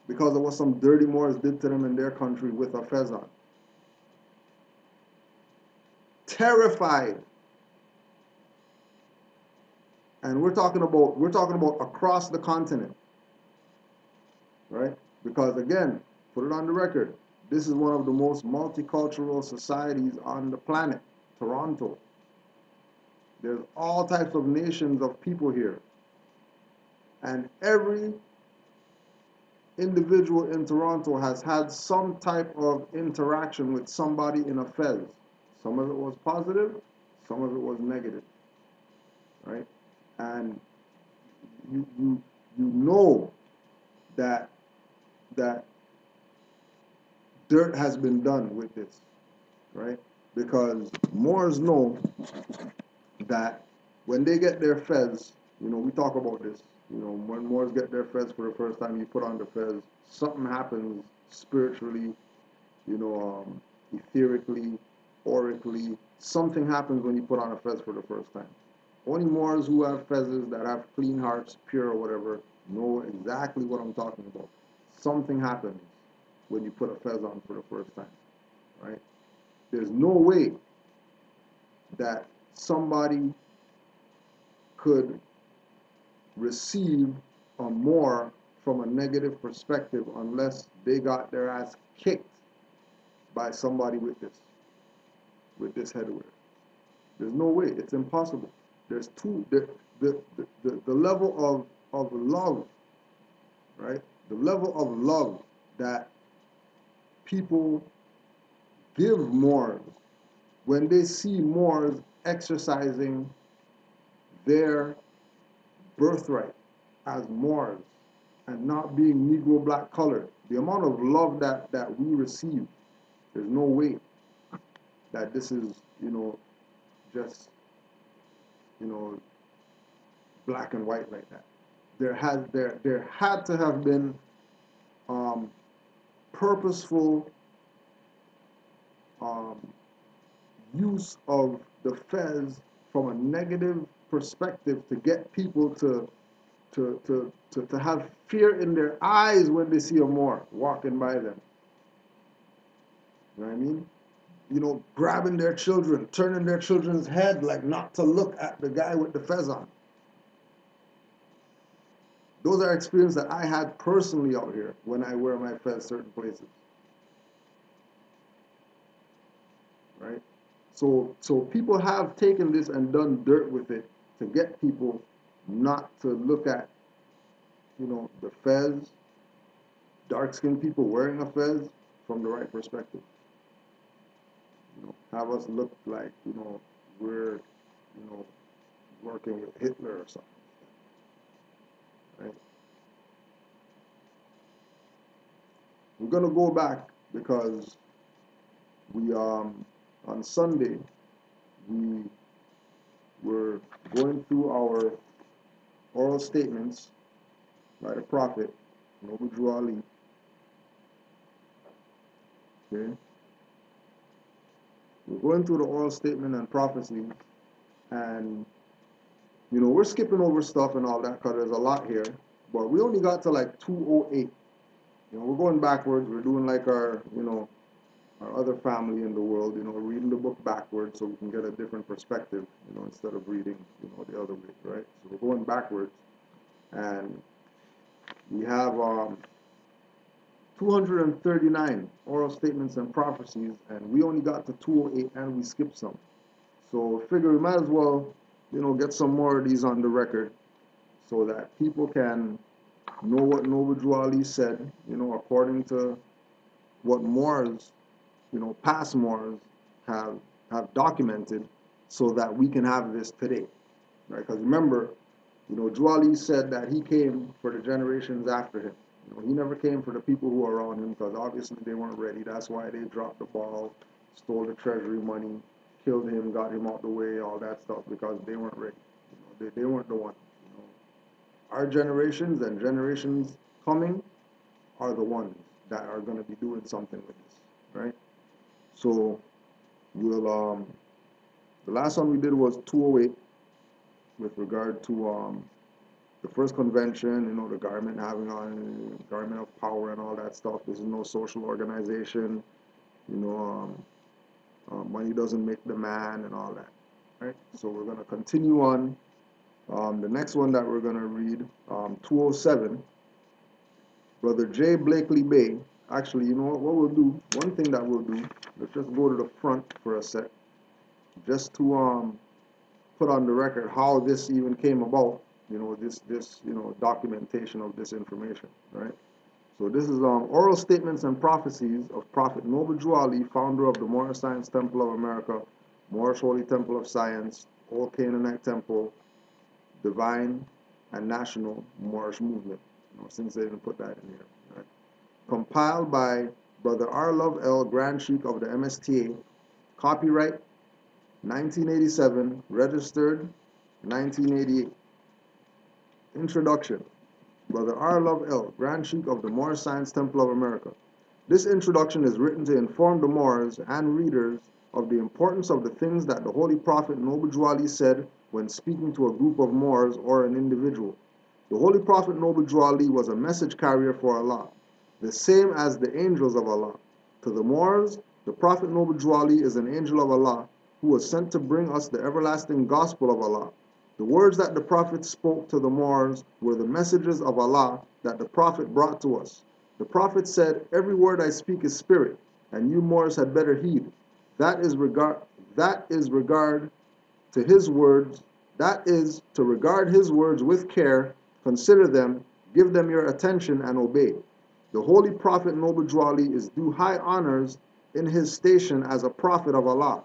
because of what some dirty Moors did to them in their country with a fez on. Terrified. And we're talking about across the continent, right? Because again, put it on the record, this is one of the most multicultural societies on the planet, Toronto. There's all types of nations of people here. And every individual in Toronto has had some type of interaction with somebody in a fez. Some of it was positive, some of it was negative, right? And you know that dirt has been done with this, right? Because Moors know that when they get their fez, we talk about this, when Moors get their fez for the first time, you put on the fez, something happens spiritually, etherically, oracally, something happens when you put on a fez for the first time. Only Moors who have fezzes that have clean hearts, pure or whatever, know exactly what I'm talking about. Something happens when you put a fez on for the first time, right? There's no way that somebody could receive a Moor from a negative perspective unless they got their ass kicked by somebody with this headwear. There's no way. It's impossible. There's the level of love, right? The level of love that people give Moors when they see Moors exercising their birthright as Moors and not being Negro black colored. The amount of love that we receive, there's no way that this is, just, black and white like that. There had to have been purposeful use of the fez from a negative perspective to get people to have fear in their eyes when they see a Moor walking by them. You know what I mean? Grabbing their children, turning their children's head like not to look at the guy with the fez on. Those are experiences that I had personally out here when I wear my fez certain places. Right? So people have taken this and done dirt with it to get people not to look at, the fez, dark-skinned people wearing a fez, from the right perspective. Have us look like, we're, working with Hitler or something, right? We're gonna go back because we, on Sunday, we were going through our oral statements by the prophet, Noble Drew Ali, okay? We're going through the oral statement and prophecy, and we're skipping over stuff and all that because there's a lot here, but we only got to like 208. We're going backwards. We're doing like our other family in the world, reading the book backwards so we can get a different perspective, instead of reading, the other way, right? So we're going backwards, and we have 239 oral statements and prophecies, and we only got to 208, and we skipped some. So figure we might as well, get some more of these on the record so that people can know what Noble Drew Ali said, according to what Moors, past Moors have documented, so that we can have this today, right? Because remember, Drew Ali said that he came for the generations after him. He never came for the people who were around him, because obviously they weren't ready. That's why they dropped the ball, stole the treasury money, killed him, got him out the way, all that stuff, because they weren't ready. They weren't the one. Our generations and generations coming are the ones that are going to be doing something with this, right? So we'll the last one we did was 208 with regard to the first convention, the garment having on, garment of power and all that stuff. This is no social organization, money doesn't make the man and all that, right? So we're going to continue on. The next one that we're going to read, 207, Brother J. Blakely Bay. Actually, what we'll do, one thing that we'll do, let's just go to the front for a sec, just to put on the record how this even came about, this documentation of this information, right? So this is oral statements and prophecies of Prophet Noble Drew Ali, founder of the Moorish Science Temple of America, Moorish Holy Temple of Science, Old Canaanite Temple, Divine and National Moorish Movement, since they didn't put that in here, right? Compiled by Brother R. Love L., Grand Sheik of the MSTA, copyright 1987, registered 1988. Introduction. Brother R. Love L., Grand Sheik of the Moorish Science Temple of America. This introduction is written to inform the Moors and readers of the importance of the things that the Holy Prophet Noble Drew Ali said when speaking to a group of Moors or an individual. The Holy Prophet Noble Drew Ali was a message carrier for Allah, the same as the angels of Allah. To the Moors, the Prophet Noble Drew Ali is an angel of Allah who was sent to bring us the everlasting gospel of Allah. The words that the Prophet spoke to the Moors were the messages of Allah that the Prophet brought to us. The Prophet said, "Every word I speak is spirit, and you Moors had better heed. That is regard to his words. That is to regard his words with care, consider them, give them your attention, and obey." The Holy Prophet Noble Drew Ali is due high honors in his station as a prophet of Allah.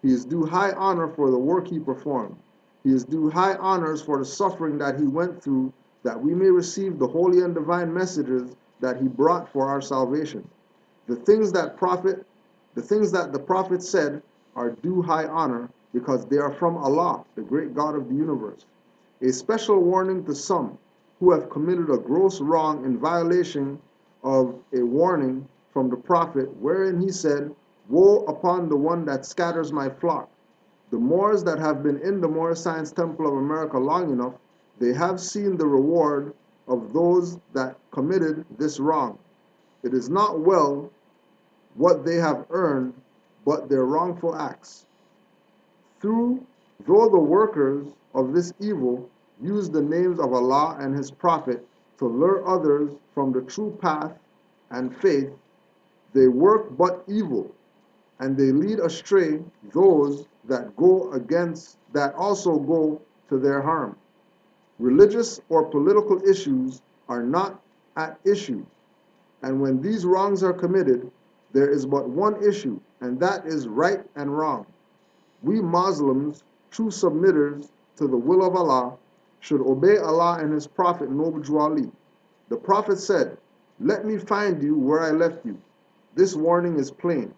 He is due high honor for the work he performed. He is due high honors for the suffering that he went through, that we may receive the holy and divine messages that he brought for our salvation. The things that the Prophet said are due high honor because they are from Allah, the great God of the universe. A special warning to some who have committed a gross wrong in violation of a warning from the Prophet, wherein he said, "Woe upon the one that scatters my flock." The Moors that have been in the Moorish Science Temple of America long enough, they have seen the reward of those that committed this wrong. It is not well what they have earned, but their wrongful acts. Though the workers of this evil use the names of Allah and His Prophet to lure others from the true path and faith, they work but evil, and they lead astray those that also go to their harm. Religious or political issues are not at issue, and when these wrongs are committed, There is but one issue, and that is right and wrong. We Muslims, true submitters to the will of Allah, should obey Allah and His Prophet Noble Drew Ali. The Prophet said, "Let me find you where I left you." This warning is plain.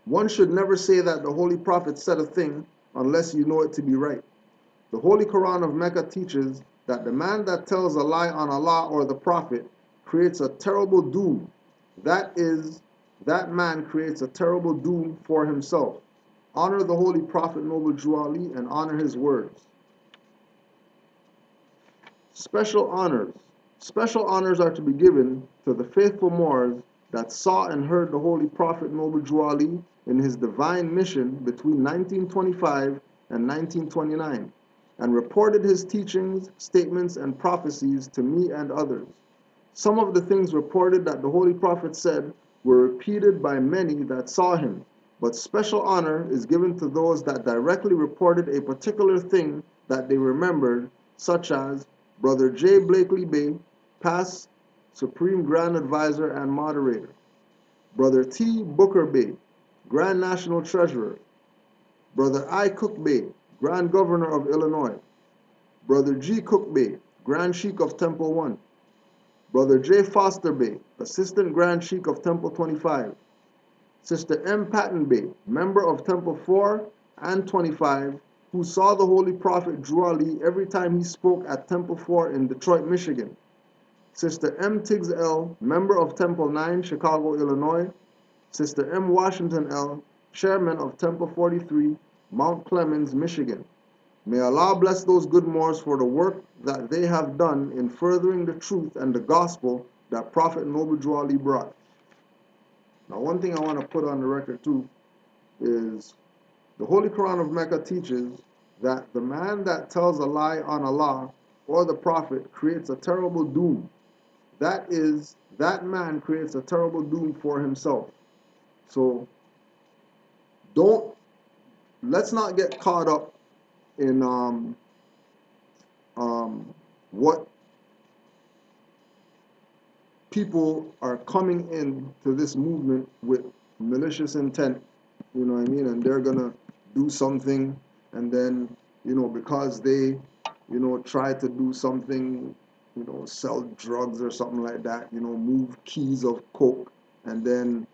One should never say that the Holy Prophet said a thing unless you know it to be right. The Holy Quran of Mecca teaches that the man that tells a lie on Allah or the Prophet creates a terrible doom. That is, that man creates a terrible doom for himself. Honor the Holy Prophet Noble Drew Ali and honor his words. Special honors. Special honors are to be given to the faithful Moors that saw and heard the Holy Prophet Noble Drew Ali in his divine mission between 1925 and 1929, and reported his teachings, statements, and prophecies to me and others. Some of the things reported that the Holy Prophet said were repeated by many that saw him, but special honor is given to those that directly reported a particular thing that they remembered, such as Brother J. Blakely Bey, past Supreme Grand Advisor and Moderator; Brother T. Booker Bey, Grand National Treasurer; Brother I. Cook Bey, Grand Governor of Illinois; Brother G. Cook Bey, Grand Sheikh of Temple 1; Brother J. Foster Bey, Assistant Grand Sheikh of Temple 25; Sister M. Patton Bey, member of Temple 4 and 25, who saw the Holy Prophet Drew Ali every time he spoke at Temple 4 in Detroit, Michigan; Sister M. Tiggs L., member of Temple 9, Chicago, Illinois; Sister M. Washington L., chairman of Temple 43, Mount Clemens, Michigan. May Allah bless those good Moors for the work that they have done in furthering the truth and the gospel that Prophet Noble Drew Ali brought. Now, one thing I want to put on the record too is the Holy Quran of Mecca teaches that the man that tells a lie on Allah or the Prophet creates a terrible doom. That is, that man creates a terrible doom for himself. So, let's not get caught up in what people are coming into this movement with malicious intent, you know what I mean? And they're gonna do something, and then, because they, try to do something, sell drugs or something like that, move keys of coke, and then,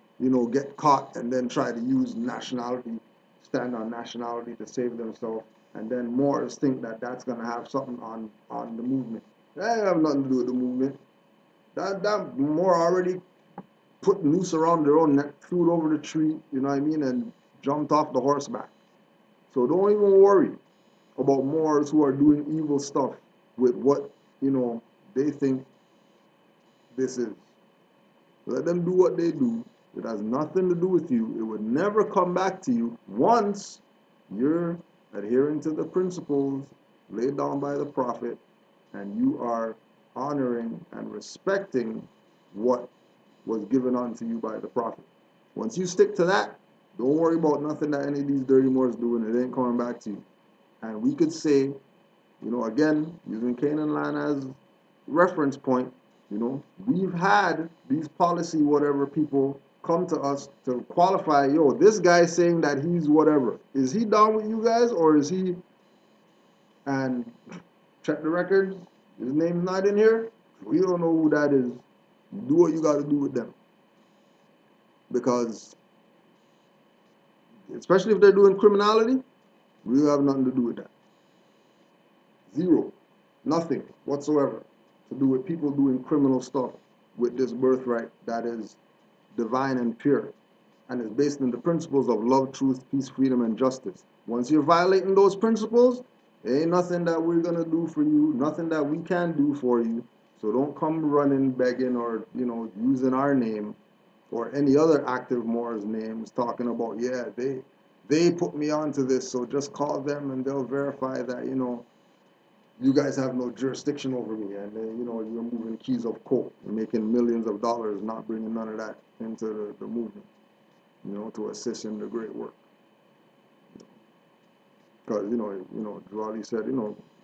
get caught, and then try to use nationality, stand on nationality to save themselves, and then Moors think that that's gonna have something on the movement. That have nothing to do with the movement. That Moor already put noose around their own neck, threw it over the tree, you know what I mean, and jumped off the horseback. So don't even worry about Moors who are doing evil stuff with what, they think this is. Let them do what they do. It has nothing to do with you. It would never come back to you once you're adhering to the principles laid down by the Prophet and you are honoring and respecting what was given unto you by the Prophet. Once you stick to that, don't worry about nothing that any of these dirty Moors doing. It ain't coming back to you. And we could say, again, using Canaanland as reference point, we've had these policy whatever people come to us to qualify, this guy's saying that he's whatever. Is he down with you guys, or is he, and check the records, his name's not in here? We don't know who that is. Do what you got to do with them. Because, especially if they're doing criminality, we have nothing to do with that. Zero. Nothing whatsoever to do with people doing criminal stuff with this birthright that is divine and pure and is based on the principles of love, truth, peace, freedom, and justice. Once you're violating those principles, there ain't nothing that we're going to do for you, nothing that we can do for you. So don't come running, begging, or, using our name or any other active Moors names talking about, yeah, they put me onto this, so just call them and they'll verify that, you guys have no jurisdiction over me, and you're moving keys of coke and making millions of dollars, not bringing none of that into the movement, to assist in the great work. Because, Drew Ali said,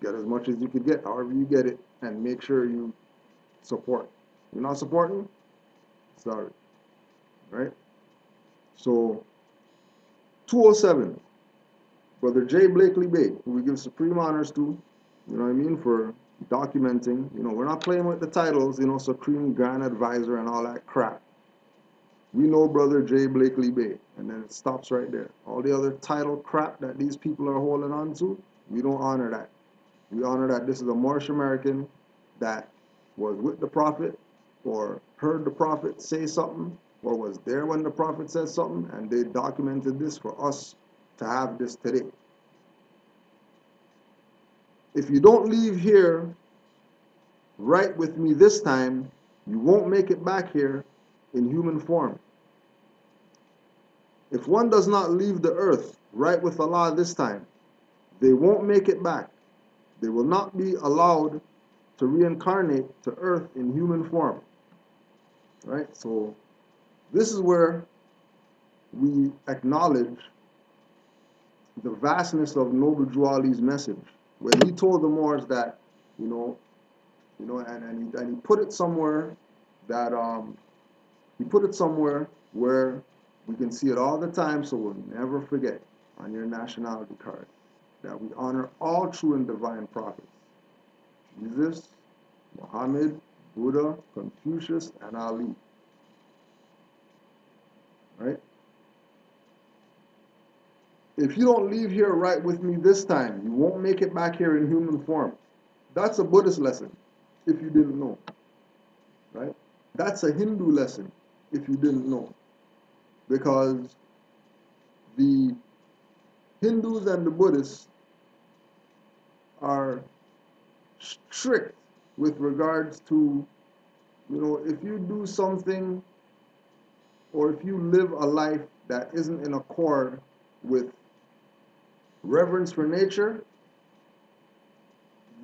get as much as you could get, however you get it, and make sure you support. You're not supporting? Sorry. Right? So 207, Brother J. Blakely Bay, who we give supreme honors to, you know what I mean, for documenting. You know, we're not playing with the titles, you know, Supreme Grand Advisor and all that crap. We know Brother J. Blakely Bay, and then it stops right there. All the other title crap that these people are holding on to, we don't honor that. We honor that this is a Moorish American that was with the prophet or heard the prophet say something or was there when the prophet said something, and they documented this for us to have this today. If you don't leave here right with me this time, you won't make it back here in human form. If one does not leave the earth right with Allah this time, they won't make it back. They will not be allowed to reincarnate to earth in human form. Right? So this is where we acknowledge the vastness of Noble Drew Ali's message. When he told the Moors that, and he put it somewhere that he put it somewhere where we can see it all the time, so we'll never forget on your nationality card that we honor all true and divine prophets. Jesus, Muhammad, Buddha, Confucius, and Ali. Right? If you don't leave here right with me this time, you won't make it back here in human form. That's a Buddhist lesson, if you didn't know. Right? That's a Hindu lesson, if you didn't know. Because the Hindus and the Buddhists are strict with regards to, if you do something or if you live a life that isn't in accord with reverence for nature,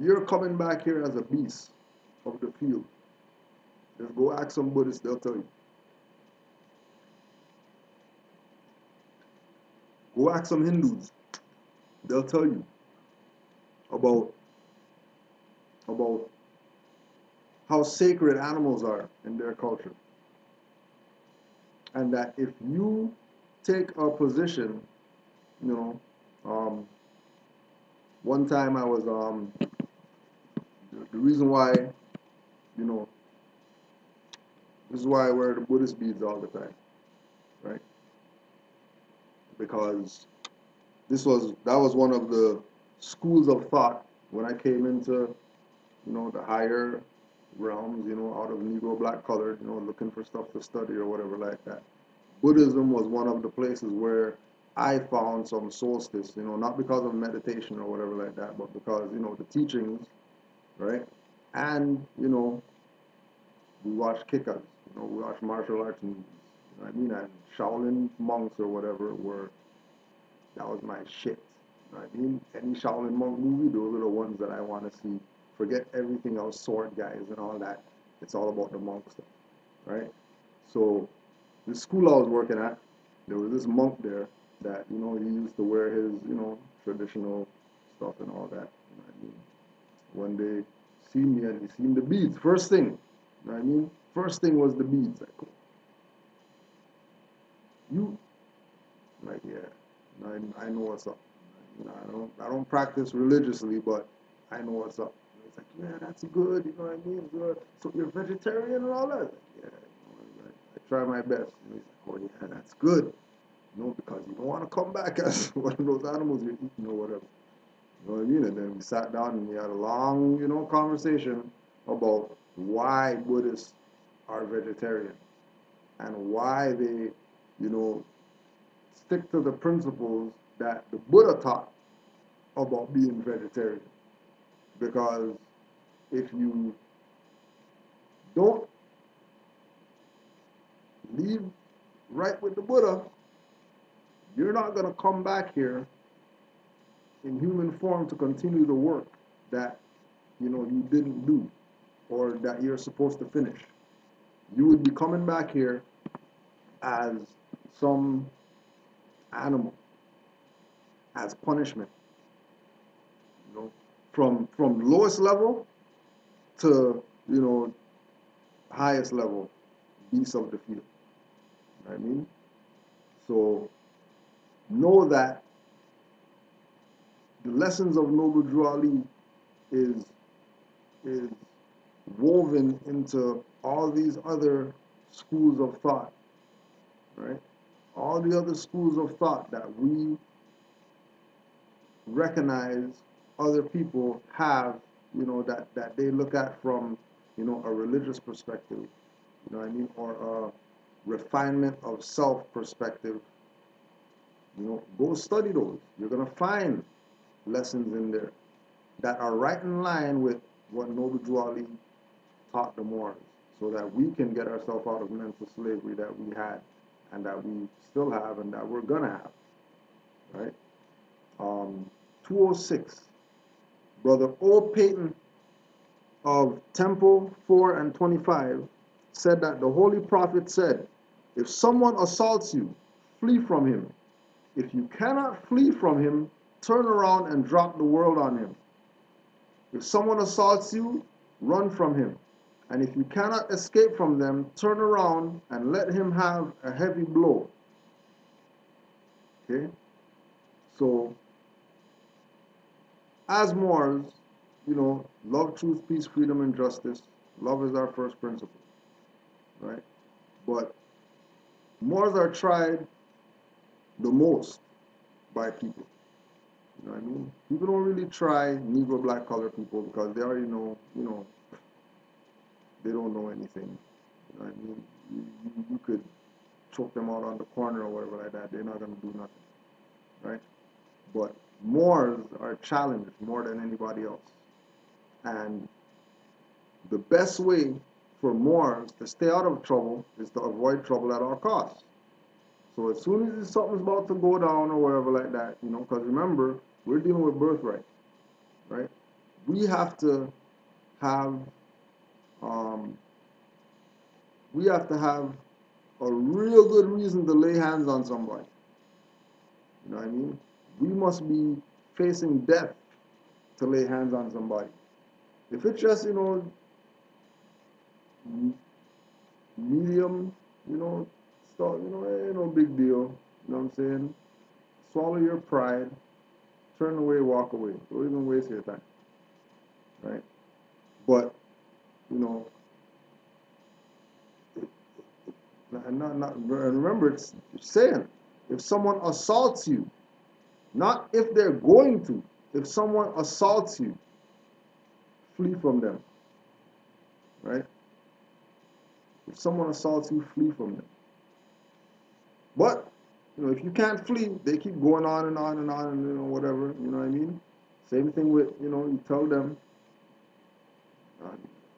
you're coming back here as a beast of the field. Just go ask some Buddhists, they'll tell you. Go ask some Hindus, they'll tell you about how sacred animals are in their culture. And that if you take a position, one time I was, the reason why, this is why I wear the Buddhist beads all the time, right? Because that was one of the schools of thought when I came into, the higher realms, out of Negro black colored, looking for stuff to study or whatever like that. Buddhism was one of the places where I found some solstice, not because of meditation or whatever like that, but because, the teachings, right? And, we watched kickers, we watched martial arts movies, and Shaolin monks or whatever that was my shit. Any Shaolin monk movie, those are the ones that I want to see. Forget everything else, sword guys and all that. It's all about the monk stuff, right? So the school I was working at, there was this monk there that, he used to wear his, traditional stuff and all that. One day, seen me and he seen the beads. First thing, First thing was the beads. Like, you, like, yeah, I know what's up. I don't practice religiously, but I know what's up. It's like, yeah, that's good, good. So you're vegetarian and all that? Yeah, I try my best. He's like, oh yeah, that's good. Because you don't want to come back as one of those animals you're eating or whatever. You know what I mean? And then we sat down and we had a long, conversation about why Buddhists are vegetarian and why they, stick to the principles that the Buddha taught about being vegetarian. Because if you don't leave right with the Buddha, you're not going to come back here in human form to continue the work that, you didn't do or that you're supposed to finish. You would be coming back here as some animal, as punishment. From lowest level to, highest level, beast of the field. You know what I mean? So know that the lessons of Noble Drew Ali is is woven into all these other schools of thought, right? All the other schools of thought that we recognize other people have, that they look at from, a religious perspective, you know what I mean, or a refinement of self perspective. Go study those. You're gonna find lessons in there that are right in line with what Noble Drew Ali taught the Moors, so that we can get ourselves out of mental slavery that we had, and that we still have, and that we're gonna have, right? 206, Brother O. Peyton of Temple 4 and 25 said that the Holy Prophet said, if someone assaults you, flee from him. If you cannot flee from him, turn around and drop the world on him. If someone assaults you, run from him. And if you cannot escape from them, turn around and let him have a heavy blow. Okay? So, as Moors, love, truth, peace, freedom, and justice. Love is our first principle, right? But Moors are tried the most by people. You know what I mean? People don't really try Negro, black, colored people because they already know, they don't know anything. You know what I mean? You could choke them out on the corner or whatever like that. They're not going to do nothing, right? But Moors are challenged more than anybody else. And the best way for Moors to stay out of trouble is to avoid trouble at all costs. So as soon as something's about to go down or whatever like that, because remember, we're dealing with birthright, right? We have to have um, a real good reason to lay hands on somebody. You know what I mean? We must be facing death to lay hands on somebody. If it's just, medium, stuff, ain't no big deal. You know what I'm saying? Swallow your pride, turn away, walk away. Don't even waste your time, right? But, and remember, it's saying, if someone assaults you, not if they're going to, if someone assaults you, flee from them, right? If someone assaults you, flee from them. But, if you can't flee, they keep going on and on and on and, whatever, you know what I mean? Same thing with, you tell them,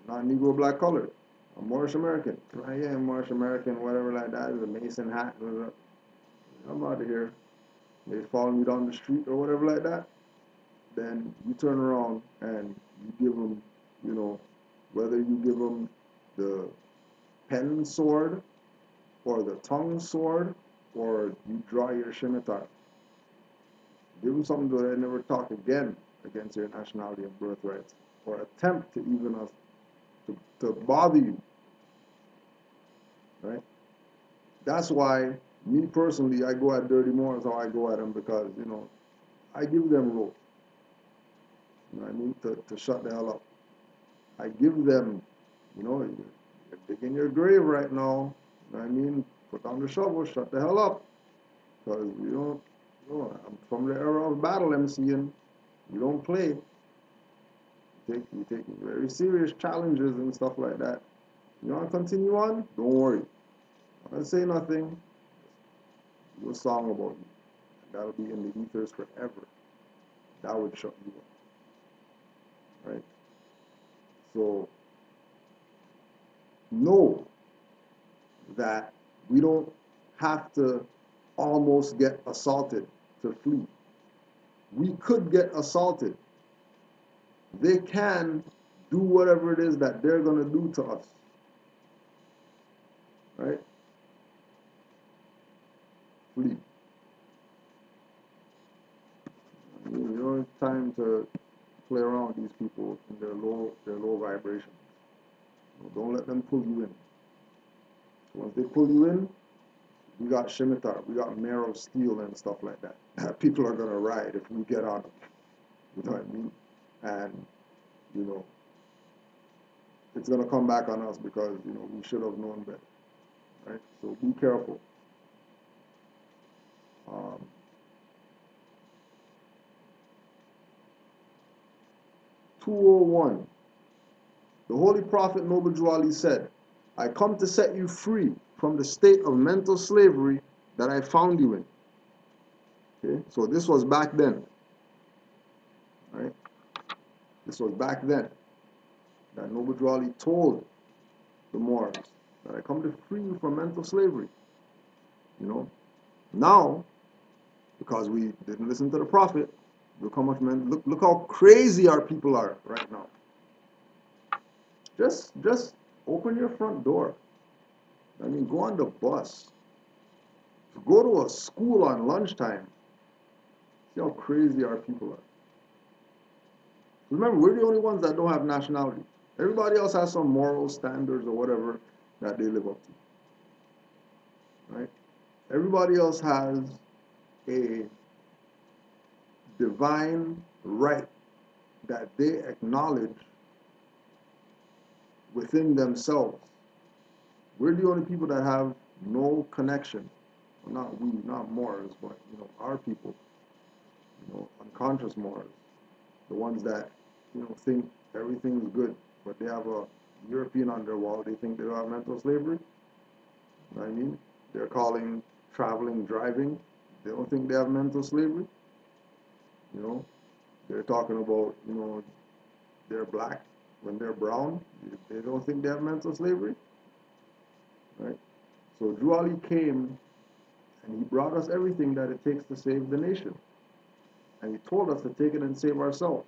not Negro, black, colored. I'm Moorish American. Right, yeah, I'm Moorish American, whatever like that. Is a Mason hat. I'm out of here. They follow me down the street or whatever like that. Then you turn around and you give them, whether you give them the pen sword or the tongue sword or you draw your scimitar. Give them something so they never talk again against your nationality and birthrights or attempt to even to bother you. Right? That's why, me personally, I go at Dirty Moors how I go at them because, I give them rope. You know what I mean? To shut the hell up. I give them, you're digging your grave right now. You know what I mean? Put down the shovel, shut the hell up. Because, I'm from the era of battle MCing. You don't play. You take very serious challenges and stuff like that. You want to continue on? Don't worry. Don't say nothing. Do a song about you. And that'll be in the ethers forever. That would shut you up. Right? So, know that we don't have to almost get assaulted to flee. We could get assaulted. They can do whatever it is that they're going to do to us. Right? Flee. You don't have time to play around with these people in their low vibrations. Don't let them pull you in. Once they pull you in, We got Scimitar, we got Mare of Steel and stuff like that. People are gonna ride if we get on them. You know what I mean? And you know, it's gonna come back on us because we should have known better, right? So be careful. Um, 201. The Holy Prophet Noble Drew Ali said, "I come to set you free from the state of mental slavery that I found you in." Okay, so this was back then, right? This was back then that Noble Drew Ali told the Moors that I come to free you from mental slavery. Now, because we didn't listen to the Prophet, look how much look how crazy our people are right now. Just open your front door. I mean, go on the bus. Go to a school on lunchtime. See how crazy our people are. Remember, we're the only ones that don't have nationality. Everybody else has some moral standards or whatever that they live up to. Right? Everybody else has a divine right that they acknowledge within themselves. We're the only people that have no connection. Well, not we, not Moors, but our people, unconscious Moors, the ones that think everything's good, but they have a European on their wall. They think they are mental slavery. You know what I mean? They're calling traveling driving. They don't think they have mental slavery. They're talking about they're black when they're brown. They don't think they have mental slavery, right? So Drew Ali came and he brought us everything that it takes to save the nation. And he told us to take it and save ourselves.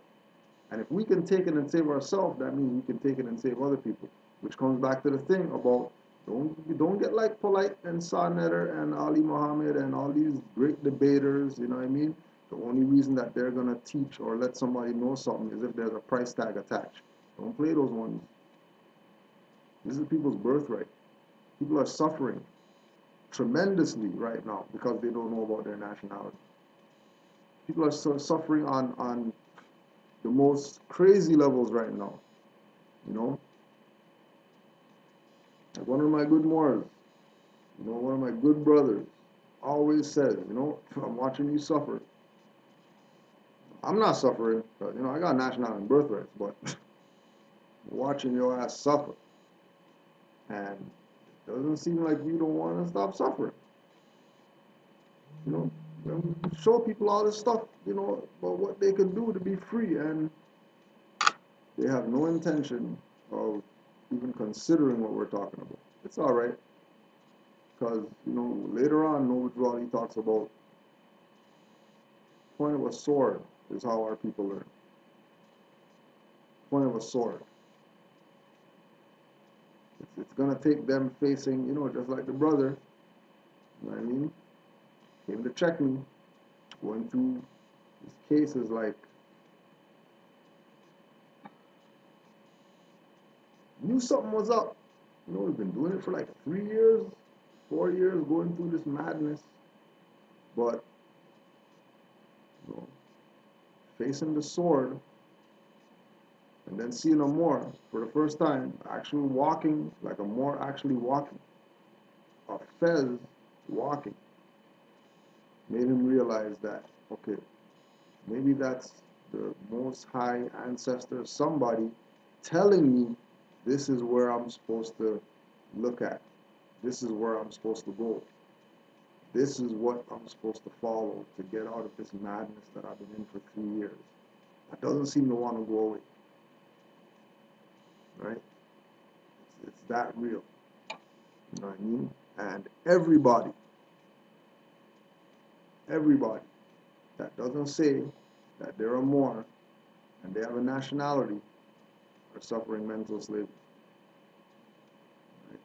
And if we can take it and save ourselves, that means we can take it and save other people. Which comes back to the thing about don't get like Polite and Sarnetter and Ali Muhammad and all these great debaters, you know what I mean? The only reason that they're going to teach or let somebody know something is if there's a price tag attached. Don't play those ones. This is people's birthright. People are suffering tremendously right now because they don't know about their nationality. People are suffering on the most crazy levels right now. Like one of my good Moors, one of my good brothers, always says, I'm watching you suffer. I'm not suffering, but I got nationality and birthrights, but watching your ass suffer. And it doesn't seem like you don't want to stop suffering. Show people all this stuff, about what they can do to be free, and they have no intention of even considering what we're talking about. It's all right, because later on, Noble Drew Ali talks about point of a sword is how our people learn. Point of a sword. It's gonna take them facing, just like the brother, you know what I mean? Came to check me, going through these cases like knew something was up. We've been doing it for like 3 years, 4 years, going through this madness. But, facing the sword and then seeing a Moor for the first time, actually walking, like a Moor actually walking, a Fez walking, made him realize that, okay, maybe that's the Most High ancestor, somebody telling me this is where I'm supposed to look at. This is where I'm supposed to go. This is what I'm supposed to follow to get out of this madness that I've been in for 3 years. That doesn't seem to want to go away. Right? It's that real. You know what I mean? And everybody that doesn't say that they're a Moor and they have a nationality are suffering mental slavery. Right?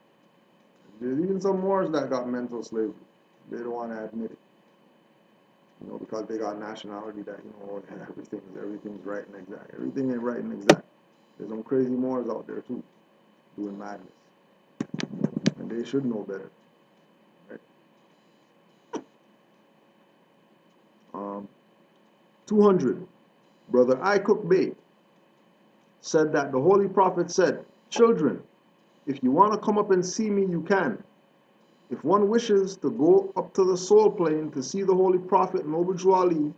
There's even some Moors that got mental slavery. They don't want to admit it. Because they got nationality that, everything's right and exact. Everything ain't right and exact. There's some crazy Moors out there too, doing madness. And they should know better. Right? Um, 200. Brother I Cook Bay said that the Holy Prophet said, "Children, if you want to come up and see me, you can. If one wishes to go up to the soul plane to see the Holy Prophet Noble Drew Ali,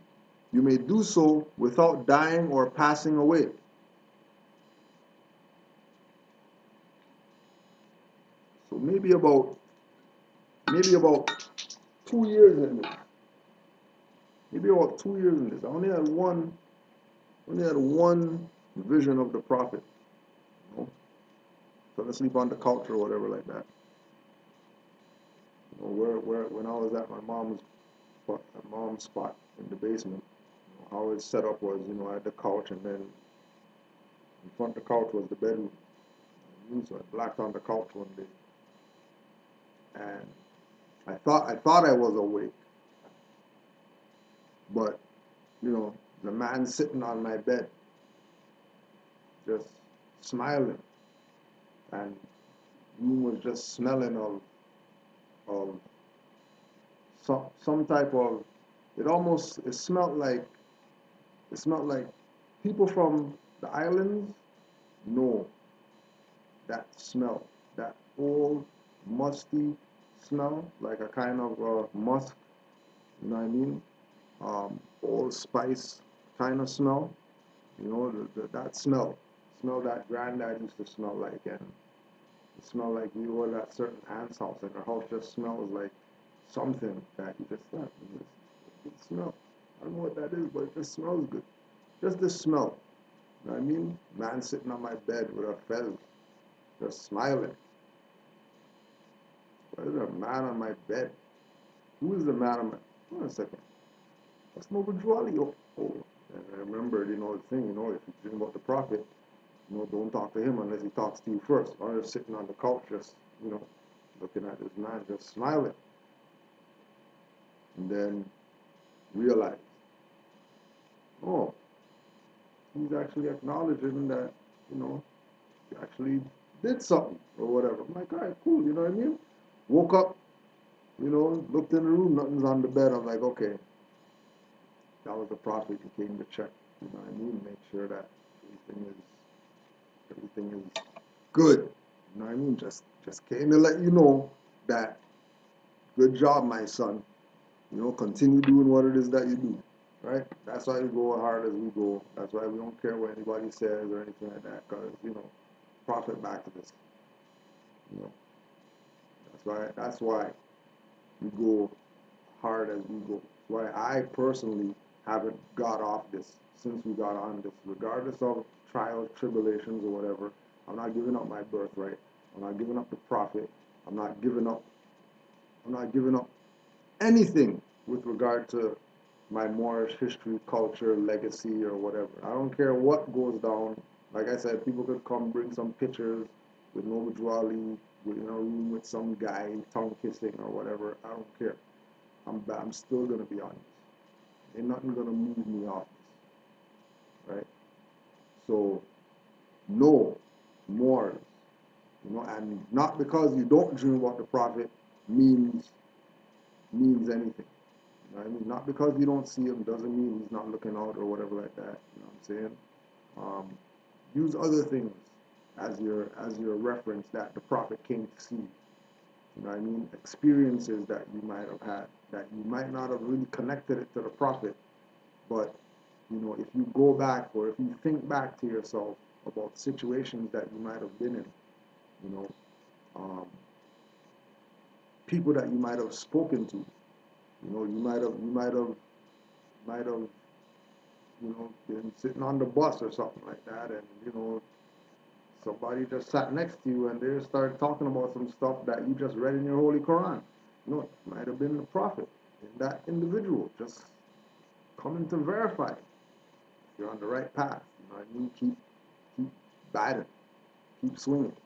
you may do so without dying or passing away." So maybe about 2 years in this. Maybe about 2 years in this. I only had one vision of the Prophet. You know? Fell asleep on the couch or whatever like that. You know, when I was at my mom's spot in the basement, you know, how it set up was, you know, I had the couch, and then in front of the couch was the bedroom. So I blacked on the couch one day, and I thought I was awake, but you know, the man sitting on my bed, just smiling, and room was just smelling of some type of, it smelled like people from the islands know that smell, that old musty smell, like a kind of musk, you know what I mean? Old spice kind of smell, you know, that smell that granddad used to smell like, and it smelled like you were at certain aunt's house, and her house just smells like something that you just thought, it smell. I don't know what that is, but it just smells good. Just the smell. You know what I mean? Man sitting on my bed with a fez, just smiling. Why is there a man on my bed? Who is the man on my... Hold on a second. That's Noble Jwali. Oh. And I remembered, you know, the thing, you know, if you're dreaming about the Prophet, you know, don't talk to him unless he talks to you first. I'm just sitting on the couch, just, you know, looking at this man, just smiling. And then realize, oh, he's actually acknowledging that, you know, he actually did something or whatever. I'm like, all right, cool, you know what I mean? Woke up, you know, looked in the room, nothing's on the bed. I'm like, okay, that was the Prophet. He came to check, you know what I mean? Make sure that everything is good. You know what I mean? Just came to let you know that good job, my son. You know, continue doing what it is that you do. Right? That's why we go hard as we go. That's why we don't care what anybody says or anything like that. Because, you know, Prophet back to this. You know. That's why we go hard as we go. That's why I personally haven't got off this since we got on this. Regardless of trials, tribulations, or whatever, I'm not giving up my birthright. I'm not giving up the Prophet. I'm not giving up anything with regard to my Moorish history, culture, legacy, or whatever. I don't care what goes down. Like I said, people could come bring some pictures with Noble Jwali, with, you know, with some guy tongue kissing or whatever. I don't care. I'm still gonna be honest. Ain't nothing gonna move me off this, right? So no more, you know, and not because you don't dream about the Prophet means anything. You know what I mean? Not because you don't see him doesn't mean he's not looking out or whatever like that. You know what I'm saying? Use other things as your reference that the Prophet came to see. You know what I mean? Experiences that you might have had that you might not have really connected it to the Prophet, but you know, if you go back or if you think back to yourself about situations that you might have been in, you know, people that you might have spoken to, you know, might have, you know, been sitting on the bus or something like that, and you know, somebody just sat next to you and they started talking about some stuff that you just read in your Holy Quran. You know, it might have been the Prophet in that individual just coming to verify if you're on the right path. You know what I mean? Keep batting, keep swinging.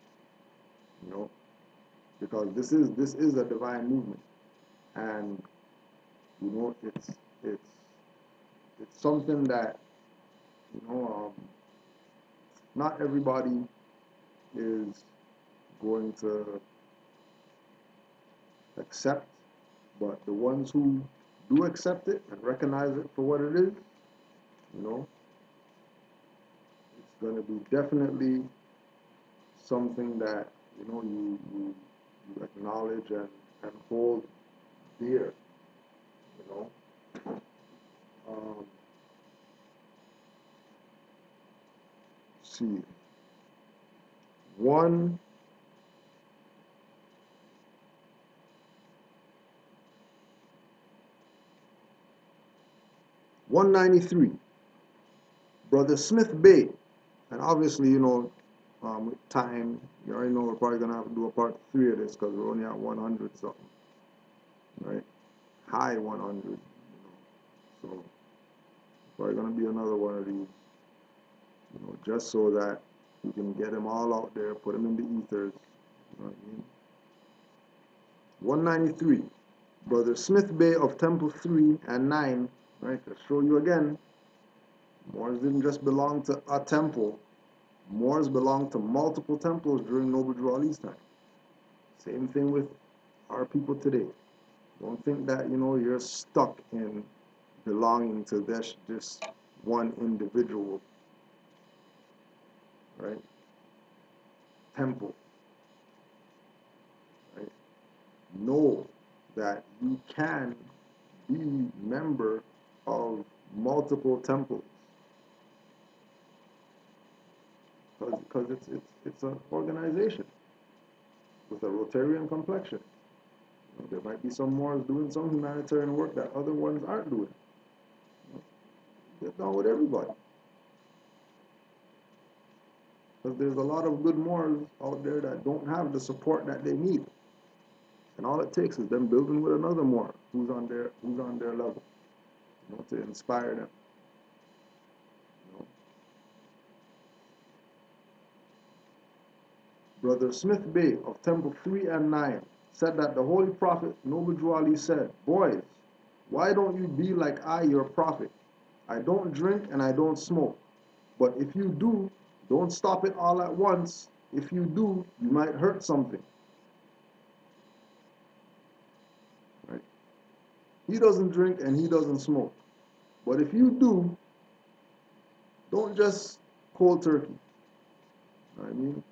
You know, because this is a divine movement, and you know, it's something that, you know, not everybody is going to accept, but the ones who do accept it and recognize it for what it is, you know, it's going to be definitely something that, you know, you acknowledge and hold dear, you know. Um, see, one 193, Brother Smith Bay, and obviously, you know, with time, you already know we're probably gonna have to do a part 3 of this because we're only at 100 something, right? High 100, you know. So probably gonna be another one of these, you know, just so that we can get them all out there, put them in the ethers. You know what I mean? 193, Brother Smith Bay of Temple 3 and 9, right? To show you again, Moors didn't just belong to a temple. Moors belonged to multiple temples during Noble Drew Ali's time. Same thing with our people today. Don't think that, you know, you're stuck in belonging to this one individual, right? Temple, right? Know that you can be member of multiple temples because it's an organization with a Rotarian complexion. You know, there might be some Moors doing some humanitarian work that other ones aren't doing. You know, get down with everybody. Because there's a lot of good Moors out there that don't have the support that they need. And all it takes is them building with another Moor who's on their level, you know, to inspire them. You know. Brother Smith Bay of Temple 3 and 9 said that the Holy Prophet Noble Drew Ali said, "Boys, why don't you be like I, your prophet? I don't drink and I don't smoke. But if you do, don't stop it all at once. If you do, you might hurt something." Right? He doesn't drink and he doesn't smoke. But if you do, don't just cold turkey. You know what I mean?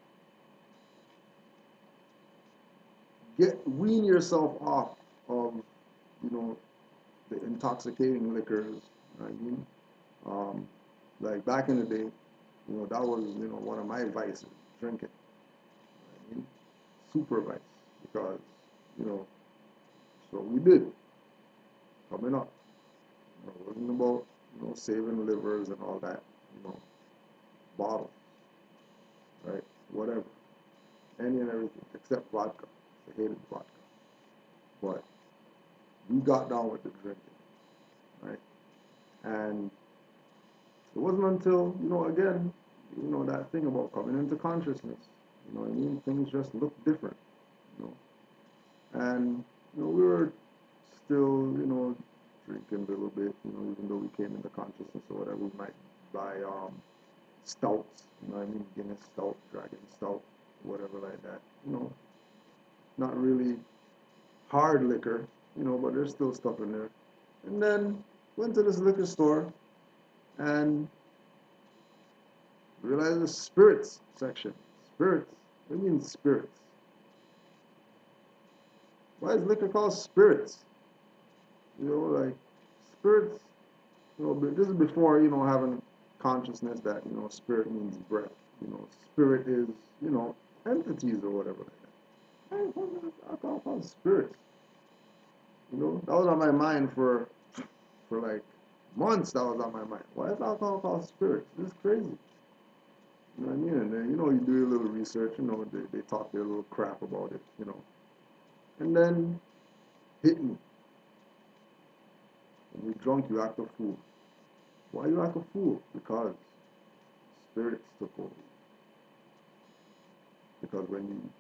Wean yourself off of, you know, the intoxicating liquors. You know what I mean? Like back in the day, you know, that was, you know, one of my vices, drinking. You know what I mean? Super vice. Because, you know, so we did coming up. You know, it wasn't about, you know, saving livers and all that, you know, bottles, right? Whatever. Any and everything except vodka. I hated vodka. But we got down with the drinking, right? And it wasn't until, you know, again, you know, that thing about coming into consciousness, you know what I mean? Things just look different, you know. And, you know, we were still, you know, drinking a little bit, you know, even though we came into consciousness or whatever. We might buy stouts, you know what I mean? Guinness stout, Dragon stout, whatever like that, you know. Not really hard liquor, you know, but there's still stuff in there. And then went to this liquor store and realized the spirits section. Spirits? What do you mean spirits? Why is liquor called spirits? You know, like spirits, you know, but this is before, you know, having consciousness that, you know, spirit means breath. You know, spirit is, you know, entities or whatever like that. Hey, what is alcohol called spirits? You know, that was on my mind for like months. That was on my mind. Why is alcohol called spirits? This is crazy. You know what I mean? And then, you know, you do your little research, you know, they talk their little crap about it, you know. And then hit me. When you're drunk, you act a fool. Why you act a fool? Because spirits took over. Because when you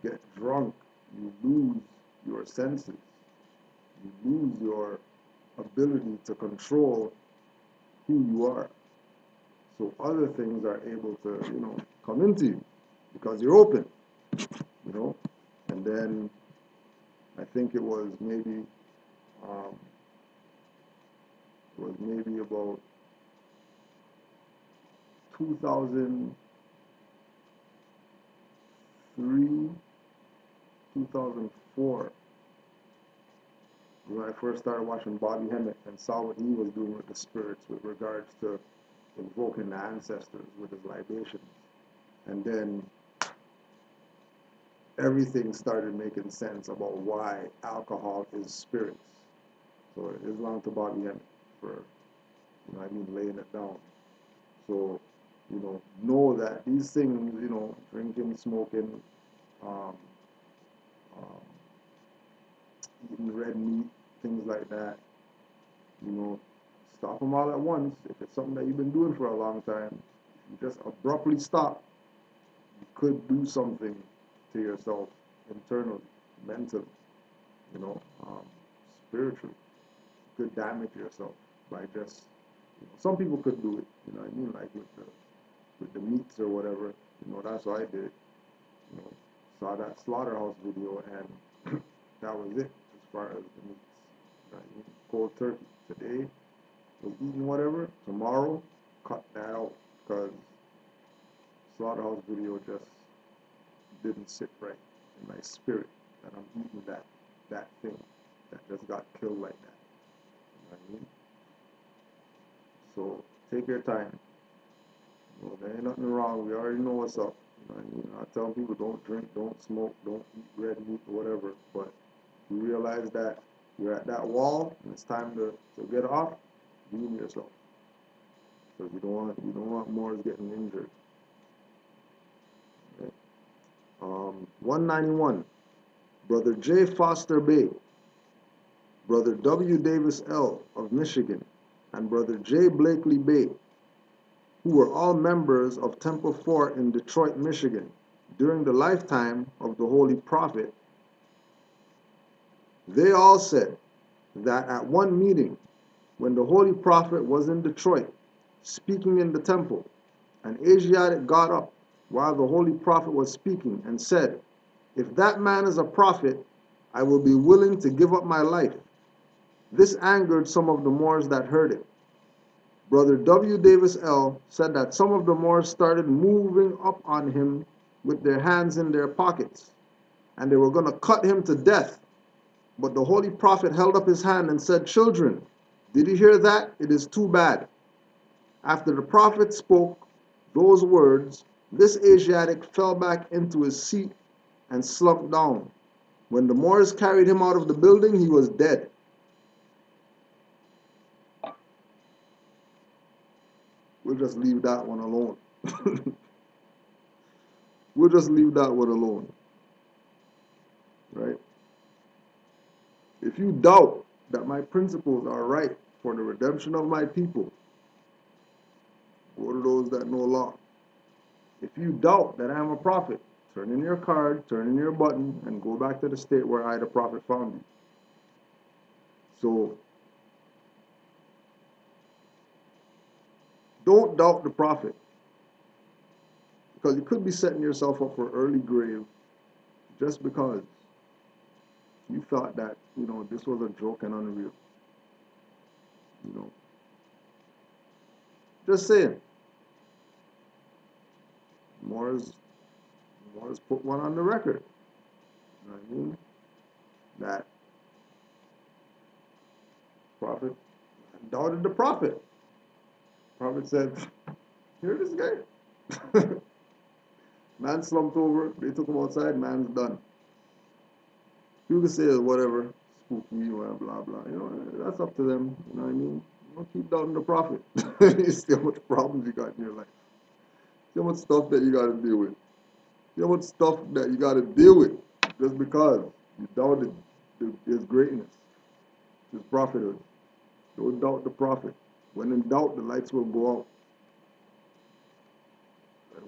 get drunk, you lose your senses. You lose your ability to control who you are. So other things are able to, you know, come into you because you're open, you know. And then I think it was maybe was maybe about 2003, 2004, when I first started watching Bobby Hemmett and saw what he was doing with the spirits with regards to invoking the ancestors with his libations. And then everything started making sense about why alcohol is spirits. So Islam to Bobby Hemmett for, laying it down. So, know that these things, drinking, smoking, um, eating red meat, things like that, stop them all at once. If it's something that you've been doing for a long time, if you just abruptly stop, you could do something to yourself internally, mentally, spiritually. You could damage yourself by just, some people could do it, like with the meats or whatever, that's what I did, saw that slaughterhouse video and that was it as far as the meats, cold turkey. Today, was eating whatever, tomorrow, cut that out, because slaughterhouse video just didn't sit right in my spirit that I'm eating that thing that just got killed like that. You know what I mean? So take your time. There ain't nothing wrong. We already know what's up. You know what I mean? I tell people don't drink, don't smoke, don't eat red meat or whatever. But you realize that you're at that wall and it's time to get off, wean yourself. Because you don't want more getting injured. Okay. 191. Brother J. Foster Bay, Brother W. Davis L. of Michigan, and Brother J. Blakely Bay, who were all members of Temple Fort in Detroit, Michigan, during the lifetime of the Holy Prophet, they all said that at one meeting, when the Holy Prophet was in Detroit, speaking in the temple, an Asiatic got up while the Holy Prophet was speaking and said, "If that man is a prophet, I will be willing to give up my life." This angered some of the Moors that heard it. Brother W. Davis L. said that some of the Moors started moving up on him with their hands in their pockets, and they were going to cut him to death. But the Holy Prophet held up his hand and said, "Children, did you hear that? It is too bad." After the Prophet spoke those words, this Asiatic fell back into his seat and slumped down. When the Moors carried him out of the building, he was dead. We'll just leave that one alone. We'll just leave that one alone. Right? If you doubt that my principles are right for the redemption of my people, go to those that know law. If you doubt that I am a prophet, turn in your card, turn in your button, and go back to the state where I, the prophet, found you. So, don't doubt the prophet, because you could be setting yourself up for early grave just because you thought that, this was a joke and unreal. Just saying. Moors put one on the record. You know what I mean? That prophet doubted the prophet. Prophet said, "Hear this guy?" Man slumped over, they took him outside, man's done. You can say whatever, spooky, blah, blah, blah. That's up to them. You know what I mean? Don't keep doubting the prophet. You see how much problems you got in your life. See how much stuff that you got to deal with. See how much stuff that you got to deal with just because you doubted his greatness, his prophethood. Don't doubt the prophet. When in doubt, the lights will go out.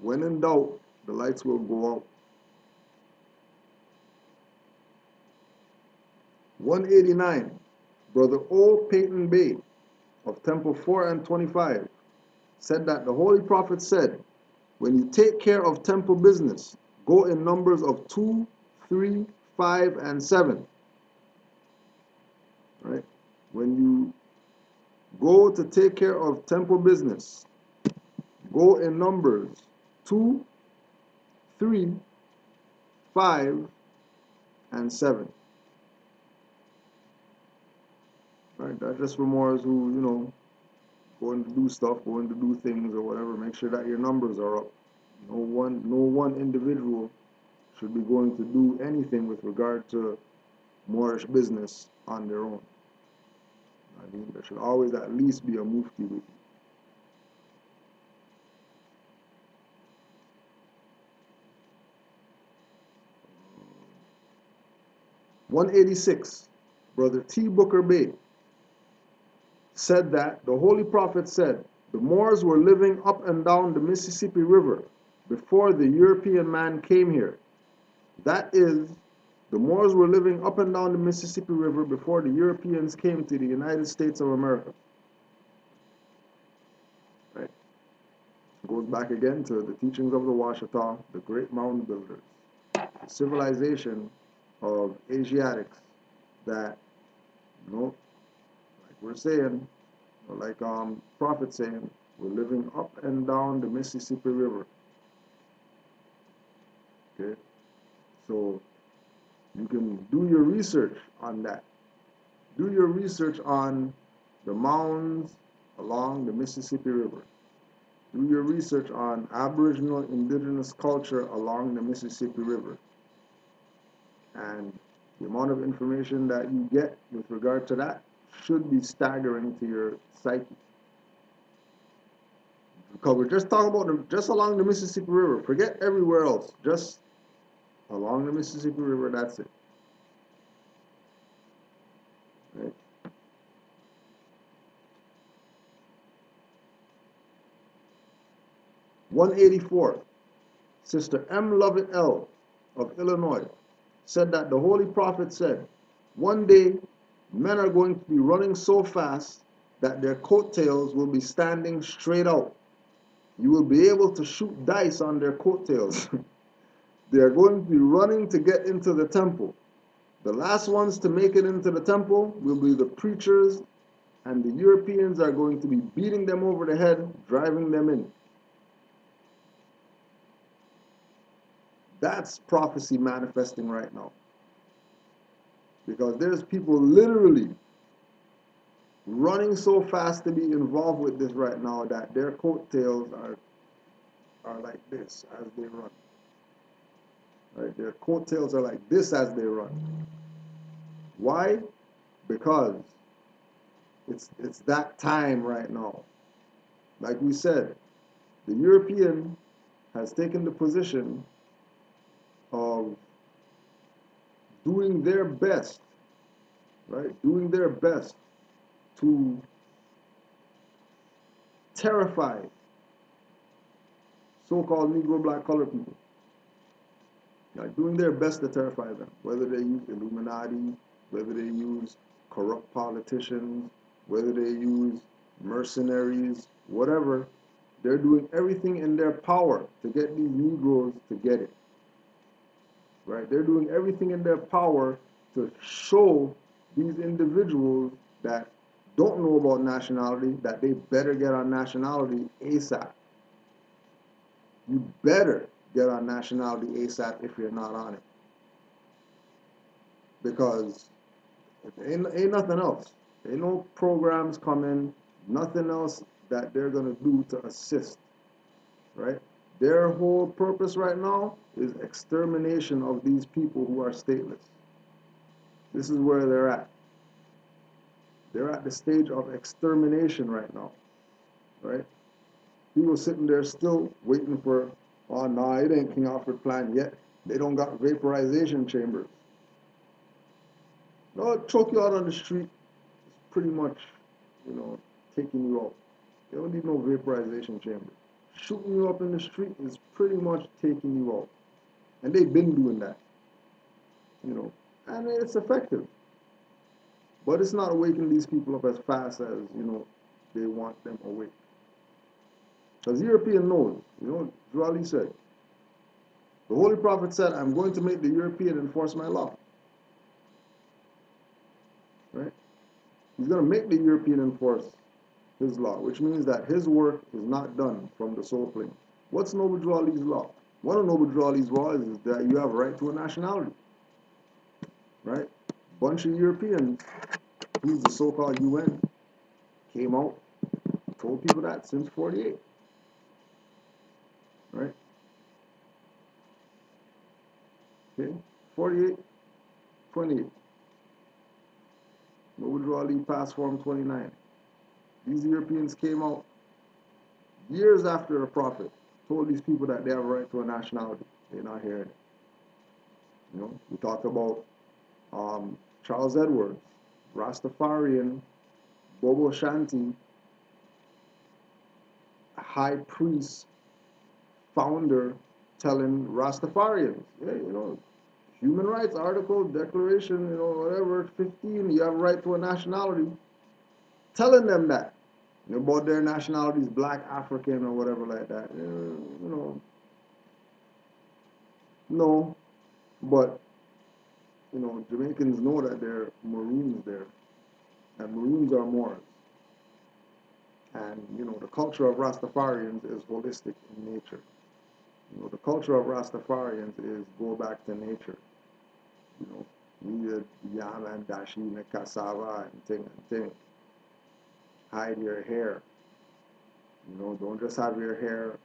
When in doubt, the lights will go out. 189, Brother O. Peyton Bay of Temple 4 and 25 said that the Holy Prophet said, "When you take care of temple business, go in numbers of 2, 3, 5, and 7. Right? When you Go to take care of temple business. Go in Numbers 2, 3, 5, and 7. Right? That's just for Moors who, going to do stuff, going to do things or whatever. Make sure that your numbers are up. No one individual should be going to do anything with regard to Moorish business on their own. I mean, there should always at least be a mufti with you. 186, Brother T. Booker Bay said that the Holy Prophet said the Moors were living up and down the Mississippi River before the European man came here. That is, the Moors were living up and down the Mississippi River before the Europeans came to the United States of America. Right? It goes back again to the teachings of the Washita, the great mound builders, the civilization of Asiatics that, like we're saying, like Prophet saying, we're living up and down the Mississippi River. Okay? So you can do your research on that. Do your research on the mounds along the Mississippi River. Do your research on Aboriginal indigenous culture along the Mississippi River. And the amount of information that you get with regard to that should be staggering to your psyche. Because we're just talking about just along the Mississippi River. Forget everywhere else. Just along the Mississippi River, that's it. Right? (184) Sister M. Lovett L. of Illinois said that the Holy Prophet said, one day men are going to be running so fast that their coattails will be standing straight out. You will be able to shoot dice on their coattails. They are going to be running to get into the temple. The last ones to make it into the temple will be the preachers, and the Europeans are going to be beating them over the head, driving them in. That's prophecy manifesting right now. Because there's people literally running so fast to be involved with this right now that their coattails are like this as they run. Right? Their coattails are like this as they run. Why? Because it's that time right now. Like we said, the European has taken the position of doing their best, right? Doing their best to terrify so-called Negro, black, colored people. Like doing their best to terrify them, whether they use Illuminati, whether they use corrupt politicians, whether they use mercenaries, whatever. They're doing everything in their power to get these Negroes to get it. Right? They're doing everything in their power to show these individuals that don't know about nationality that they better get on nationality ASAP. You better get on nationality ASAP if you're not on it. Because ain't nothing else. Ain't no programs coming, nothing else that they're going to do to assist. Right? Their whole purpose right now is extermination of these people who are stateless. This is where they're at. They're at the stage of extermination right now. Right? People sitting there still waiting for, oh no, it ain't King Alfred plan yet. They don't got vaporization chambers. No, choke you out on the street is pretty much, taking you out. They don't need no vaporization chamber. Shooting you up in the street is pretty much taking you out. And they've been doing that. And it's effective. But it's not waking these people up as fast as, they want them awake. Because the European knows, Juali said, the Holy Prophet said, I'm going to make the European enforce my law. Right? He's going to make the European enforce his law, which means that his work is not done from the soul plane. What's Noble Drew Ali's law? One of Noble Drew Ali's laws is that you have a right to a nationality, right? Bunch of Europeans, who's the so-called UN, came out, told people that since 48, right? Okay, 48, 28. Noble Drew Ali passed Form 29. These Europeans came out years after the Prophet told these people that they have a right to a nationality. They're not hearing it. You know, we talked about Charles Edwards, Rastafarian, Bobo Shanti, high priest, founder, telling Rastafarians, yeah, you know, human rights article, declaration, you know, whatever, 15, you have a right to a nationality, telling them that, you know, about their nationalities, black, African, or whatever like that. You know, no, but, you know, Jamaicans know that there are Maroons there, and Maroons are Moors. And, you know, the culture of Rastafarians is holistic in nature. You know, the culture of Rastafarians is go back to nature. You know, we the yam and dashi and cassava and thing. Hide your hair. You know, don't just have your hair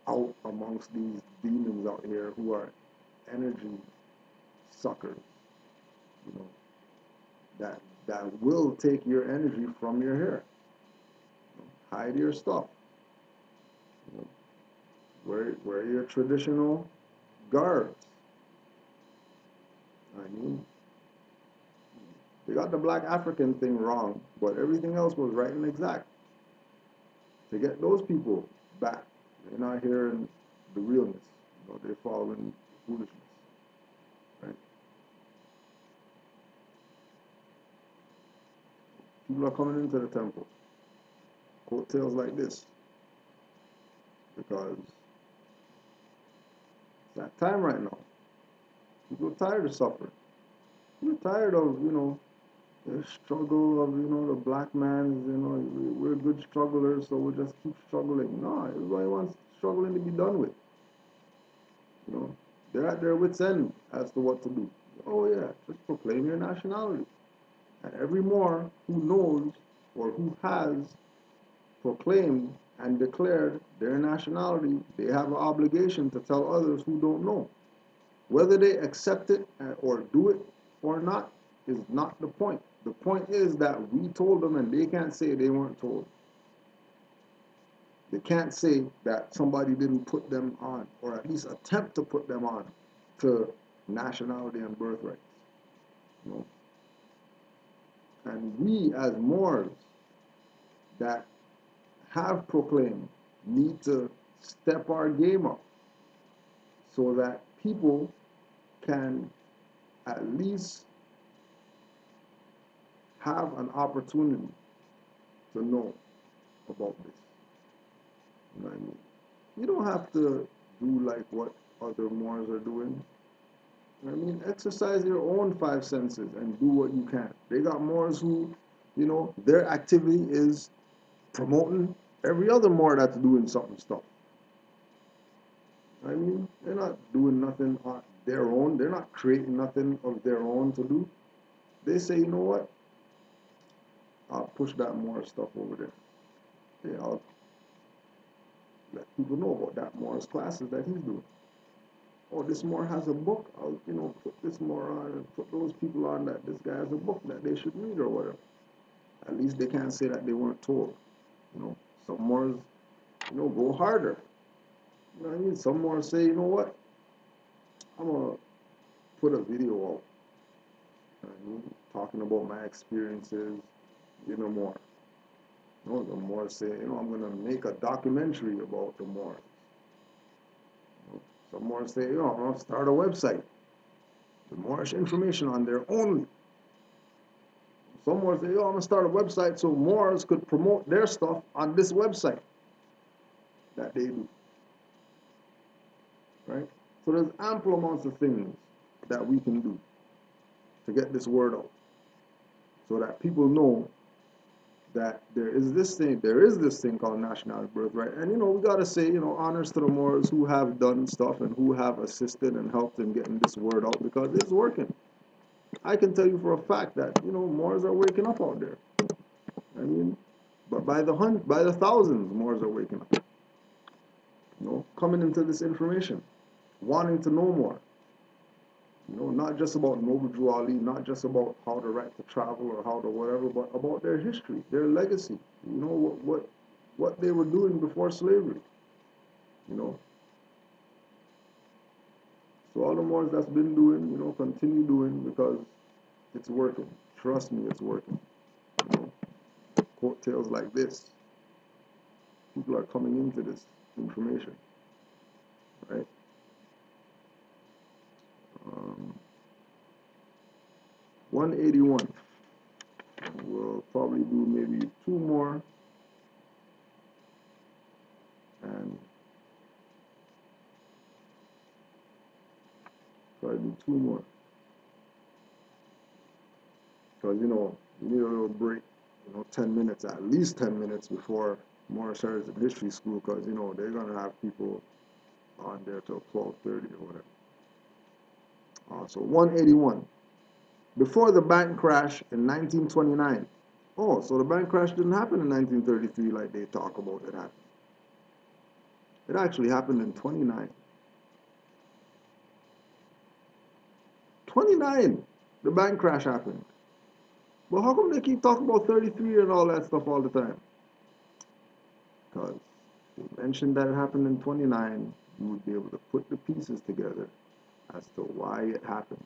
out amongst these demons out here who are energy suckers. You know, that will take your energy from your hair. You know, hide your stuff. You know, wear your traditional garbs. I mean, they got the black African thing wrong, but everything else was right and exact. To get those people back, they're not hearing the realness. You know, they're following foolishness, right? People are coming into the temple, coattails like this, because it's that time right now. People are tired of suffering. People are tired of, you know, the struggle of, you know, the black man, you know, we're good strugglers, so we'll just keep struggling. No, everybody wants struggling to be done with. You know, they're at their wits' end as to what to do. Oh yeah, just proclaim your nationality. And every Moor who knows or who has proclaimed and declared their nationality, they have an obligation to tell others who don't know. Whether they accept it or do it or not is not the point. The point is that we told them and they can't say they weren't told. They can't say that somebody didn't put them on, or at least attempt to put them on, to nationality and birthrights. You know? And we as Moors that have proclaimed need to step our game up so that people can at least have an opportunity to know about this. You know what I mean? You don't have to do like what other Moors are doing. You know what I mean? Exercise your own five senses and do what you can. They got Moors who, you know, their activity is promoting every other Moor that's doing something stuff. I mean, they're not doing nothing on their own. They're not creating nothing of their own to do. They say, you know what? I'll push that Moor stuff over there. Yeah, I'll let people know about that Moor's classes that he's doing. Oh, this Moor has a book. I'll, you know, put this Moor on and put those people on that this guy has a book that they should read or whatever. At least they can't say that they weren't told. You know, some Moors, you know, go harder. You know what I mean? Some Moors say, you know what? I'm gonna put a video out. You know what I mean? Talking about my experiences in the Moor. You know, the Moors say, you know, I'm gonna make a documentary about the Moors. You know, some Moors say, you know, I'm gonna start a website. The Moorish information on there only. Some Moors say, oh, I'm gonna start a website so Moors could promote their stuff on this website that they do. Right? So there's ample amounts of things that we can do to get this word out so that people know that there is this thing called national birthright. And, we got to say, honors to the Moors who have done stuff and who have assisted and helped in getting this word out, because it's working. I can tell you for a fact that, Moors are waking up out there. I mean, but by the thousands, Moors are waking up, coming into this information, wanting to know more. Not just about Noble Drew Ali, not just about how to right to travel or how to whatever, but about their history, their legacy. What they were doing before slavery. So all the Moors that's been doing, continue doing, because it's working. Trust me, it's working. Coattails like this, people are coming into this information, right? 181. We'll probably do maybe 2 more, and probably do 2 more, because you need a little break, 10 minutes, at least 10 minutes before more starts in history school, because they're gonna have people on there till 12:30 or whatever. So 181. Before the bank crash in 1929. Oh, so the bank crash didn't happen in 1933 like they talk about it happened. It actually happened in 29. 29, the bank crash happened. Well, how come they keep talking about 33 and all that stuff all the time? Because they mentioned that it happened in 29, you would be able to put the pieces together as to why it happened.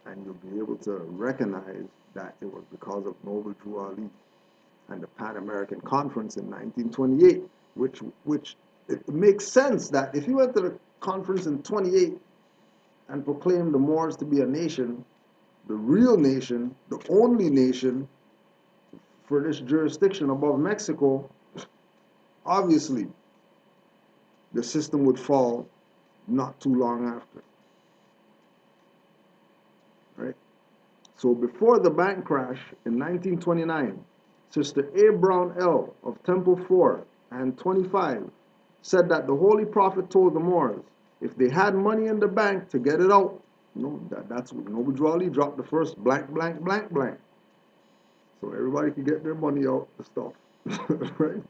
And you'll be able to recognize that it was because of Noble Drew Ali and the Pan American Conference in 1928, which it makes sense that if you went to the conference in 28 and proclaimed the Moors to be a nation, the real nation, the only nation for this jurisdiction above Mexico, obviously the system would fall not too long after. Right? So before the bank crash in 1929, Sister A. Brown L. of Temple 4 and 25 said that the Holy Prophet told the Moors if they had money in the bank to get it out, that's what Noble Drew Ali dropped the first blank, blank, blank, blank. So everybody could get their money out, the stuff, right?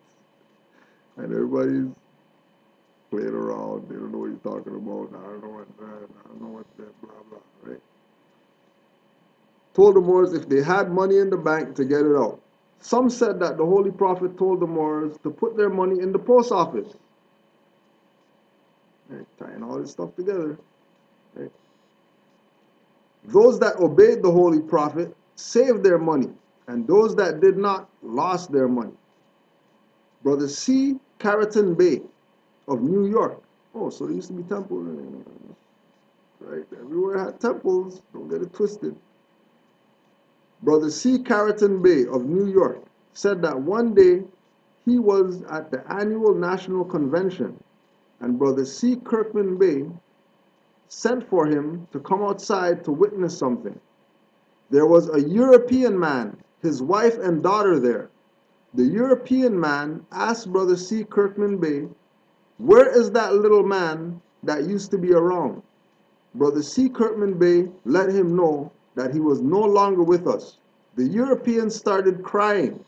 And everybody's playing around. They don't know what he's talking about. I don't know what that, I don't know what that, blah, blah, right? Told the Moors if they had money in the bank to get it out. Some said that the Holy Prophet told the Moors to put their money in the post office. Right? Tying all this stuff together. Right? Those that obeyed the Holy Prophet saved their money, and those that did not lost their money. Brother C. Carrollton Bay of New York. Oh, so there used to be temples, right? Everywhere had temples. Don't get it twisted. Brother C. Carrollton Bay of New York said that one day he was at the annual national convention, and Brother C. Kirkman Bay sent for him to come outside to witness something. There was a European man, his wife and daughter there. The European man asked Brother C. Kirkman Bay, "Where is that little man that used to be around?" Brother C. Kirkman Bay let him know that he was no longer with us. The Europeans started crying.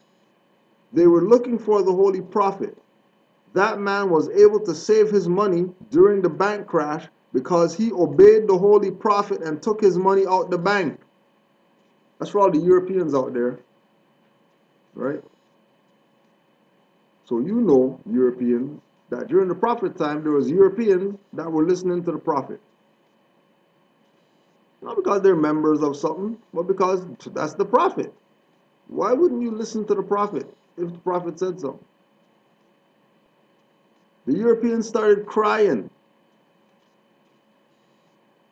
They were looking for the Holy Prophet. That man was able to save his money during the bank crash because he obeyed the Holy Prophet and took his money out the bank. That's for all the Europeans out there, right? So Europeans, that during the Prophet time, there was Europeans that were listening to the Prophet. Not because they're members of something, but because that's the Prophet. Why wouldn't you listen to the Prophet if the Prophet said so? The Europeans started crying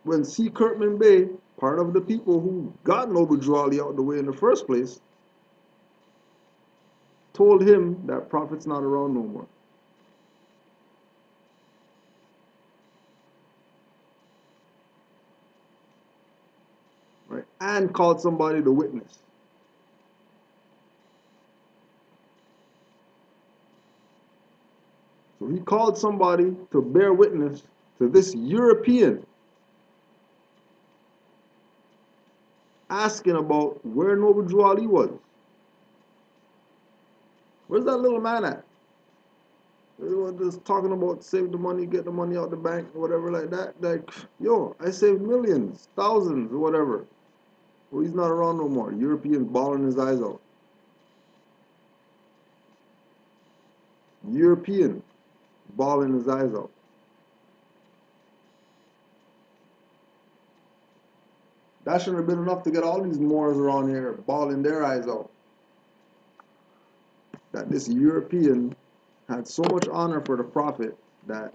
when C. Kirkman Bay, part of the people who got Noble Drew Ali out of the way in the first place, told him that Prophet's not around no more. Right? And called somebody to witness. So he called somebody to bear witness to this European, asking about where Noble Drew Ali was. Where's that little man at? They were just talking about save the money, get the money out the bank, whatever like that. Like, yo, I saved millions, thousands, or whatever. Well, he's not around no more. European bawling his eyes out. European bawling his eyes out. That shouldn't have been enough to get all these Moors around here bawling their eyes out. That this European had so much honor for the Prophet that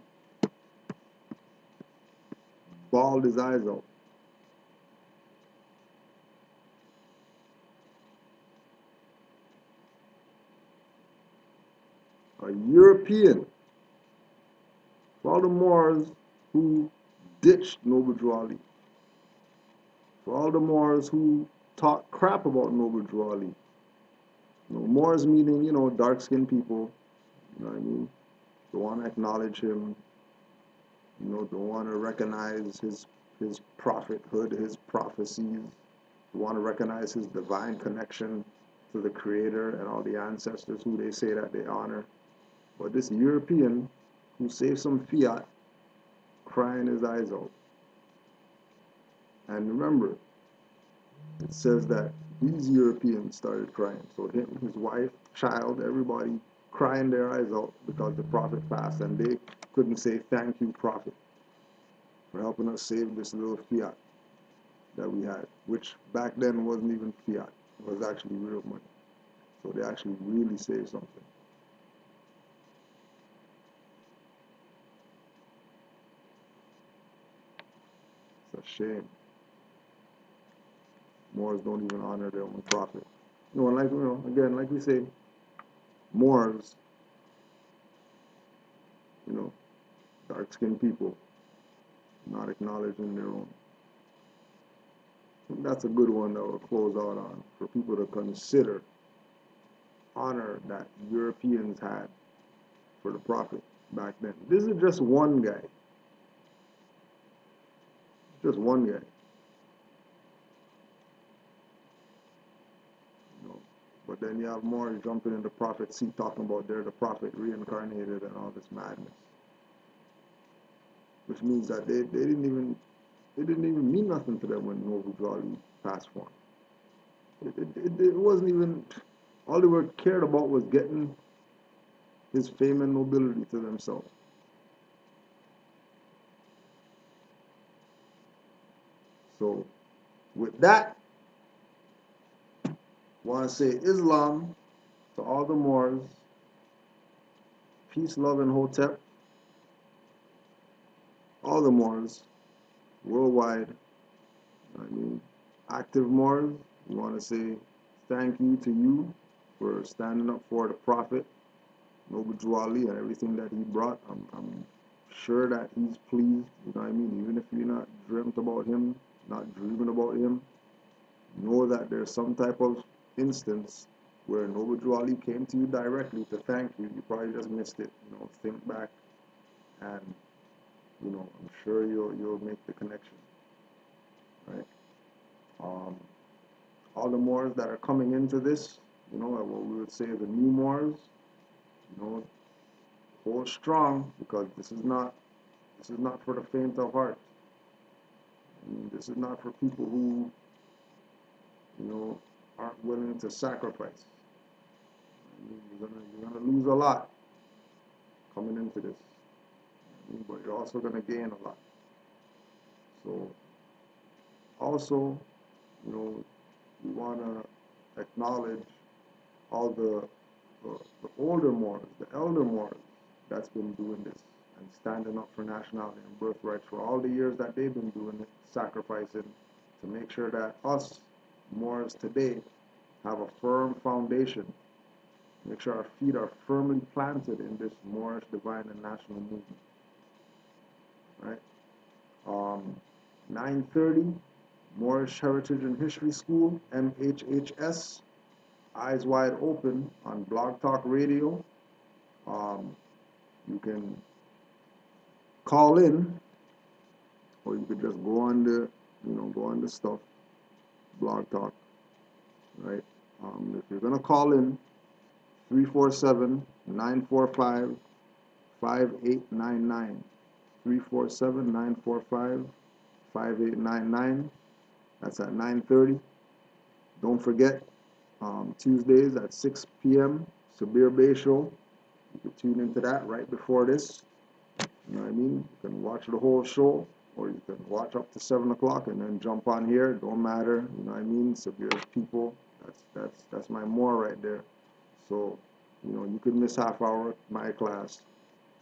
bawled his eyes out. A European. For all the Moors who ditched Noble Drew Ali. For all the Moors who talk crap about Noble Drew Ali. You know, Moors meaning, you know, dark-skinned people. You know what I mean? Don't want to acknowledge him. You know, don't want to recognize his prophethood, his prophecies. Don't want to recognize his divine connection to the Creator and all the ancestors who they say that they honor. But this European who saved some fiat, crying his eyes out. And remember, it says that these Europeans started crying. So him, his wife, child, everybody crying their eyes out because the Prophet passed, and they couldn't say thank you, Prophet, for helping us save this little fiat that we had, which back then wasn't even fiat. It was actually real money. So they actually really saved something. It's a shame. Moors don't even honor their own prophet. You know, like, you know, again, like we say, Moors, you know, dark-skinned people, not acknowledging their own. I think that's a good one that we'll close out on, for people to consider, honor that Europeans had for the prophet back then. This is just one guy. Just one guy. You know, but then you have more jumping in the prophet's seat talking about they're the prophet reincarnated and all this madness. Which means that they didn't even mean nothing to them when Noble Drew Ali passed for him. It wasn't even, all they were cared about was getting his fame and nobility to themselves. So, with that, I want to say Islam to all the Moors, peace, love, and hotep, all the Moors, worldwide. I mean, active Moors, we want to say thank you to you for standing up for the Prophet, Noble Drew Ali, and everything that he brought. I'm sure that he's pleased, you know what I mean? Even if you're not dreamt about him, not dreaming about him, know that there's some type of instance where Noble Drew Ali came to you directly to thank you. You probably just missed it. You know, think back, and you know, I'm sure you'll make the connection, right? All the Moors that are coming into this, you know, what we would say the new Moors, you know, hold strong, because this is not for the faint of heart. I mean, this is not for people who, you know, aren't willing to sacrifice. I mean, you're gonna lose a lot coming into this, I mean, but you're also gonna gain a lot. So, also, you know, we want to acknowledge all the older Moors, the elder Moors that's been doing this and standing up for nationality and birthrights for all the years that they've been doing it, sacrificing to make sure that us Moors today have a firm foundation, make sure our feet are firmly planted in this Moorish divine and national movement, right? 9:30, Moorish Heritage and History School, MHHS, Eyes Wide Open on Blog Talk Radio. You can call in, or you could just go on the, go on the stuff, Blog Talk, right? If you're gonna call in, 347-945-5899. 347-945-5899. That's at 9:30. Don't forget, Tuesdays at 6 p.m. Sabir Bay Show. You can tune into that right before this. You know what I mean? You can watch the whole show, or you can watch up to 7 o'clock and then jump on here. Don't matter. You know what I mean? Sabir's people. That's my more right there. So, you could miss half hour my class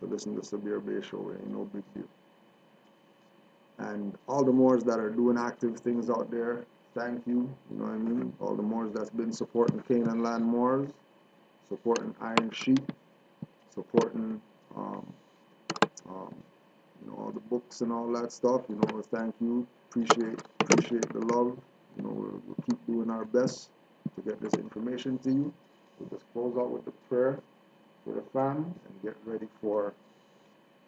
to listen to Sabir Bay Show. It ain't no big deal. And all the Moors that are doing active things out there, thank you. You know what I mean? All the Moors that's been supporting Canaanland Moors, supporting Iron Sheep, supporting all the books and all that stuff. Thank you. Appreciate the love. We'll keep doing our best to get this information to you. We'll just close out with the prayer for the fam and get ready for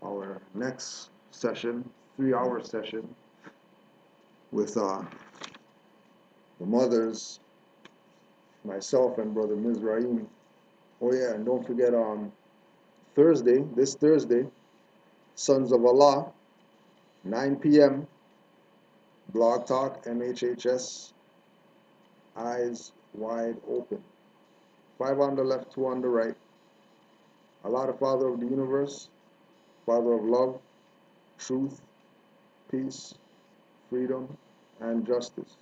our next session, 3-hour session with the mothers, myself and Brother Mizraim. Oh yeah, and don't forget this Thursday, Sons of Allah, 9 p.m. Blog Talk, MHHS, Eyes Wide Open. 5 on the left, 2 on the right. Allah, the Father of the universe, Father of love, truth, peace, freedom, and justice.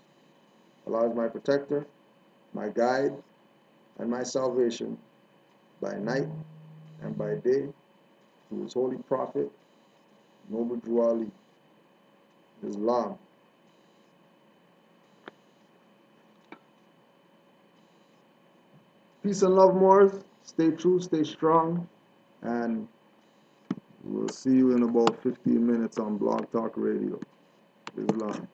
Allah is my protector, my guide, and my salvation by night and by day through His holy prophet, Noble Drew Ali, Islam. Peace and love, Moors. Stay true, stay strong, and we'll see you in about 15 minutes on Blog Talk Radio. Islam.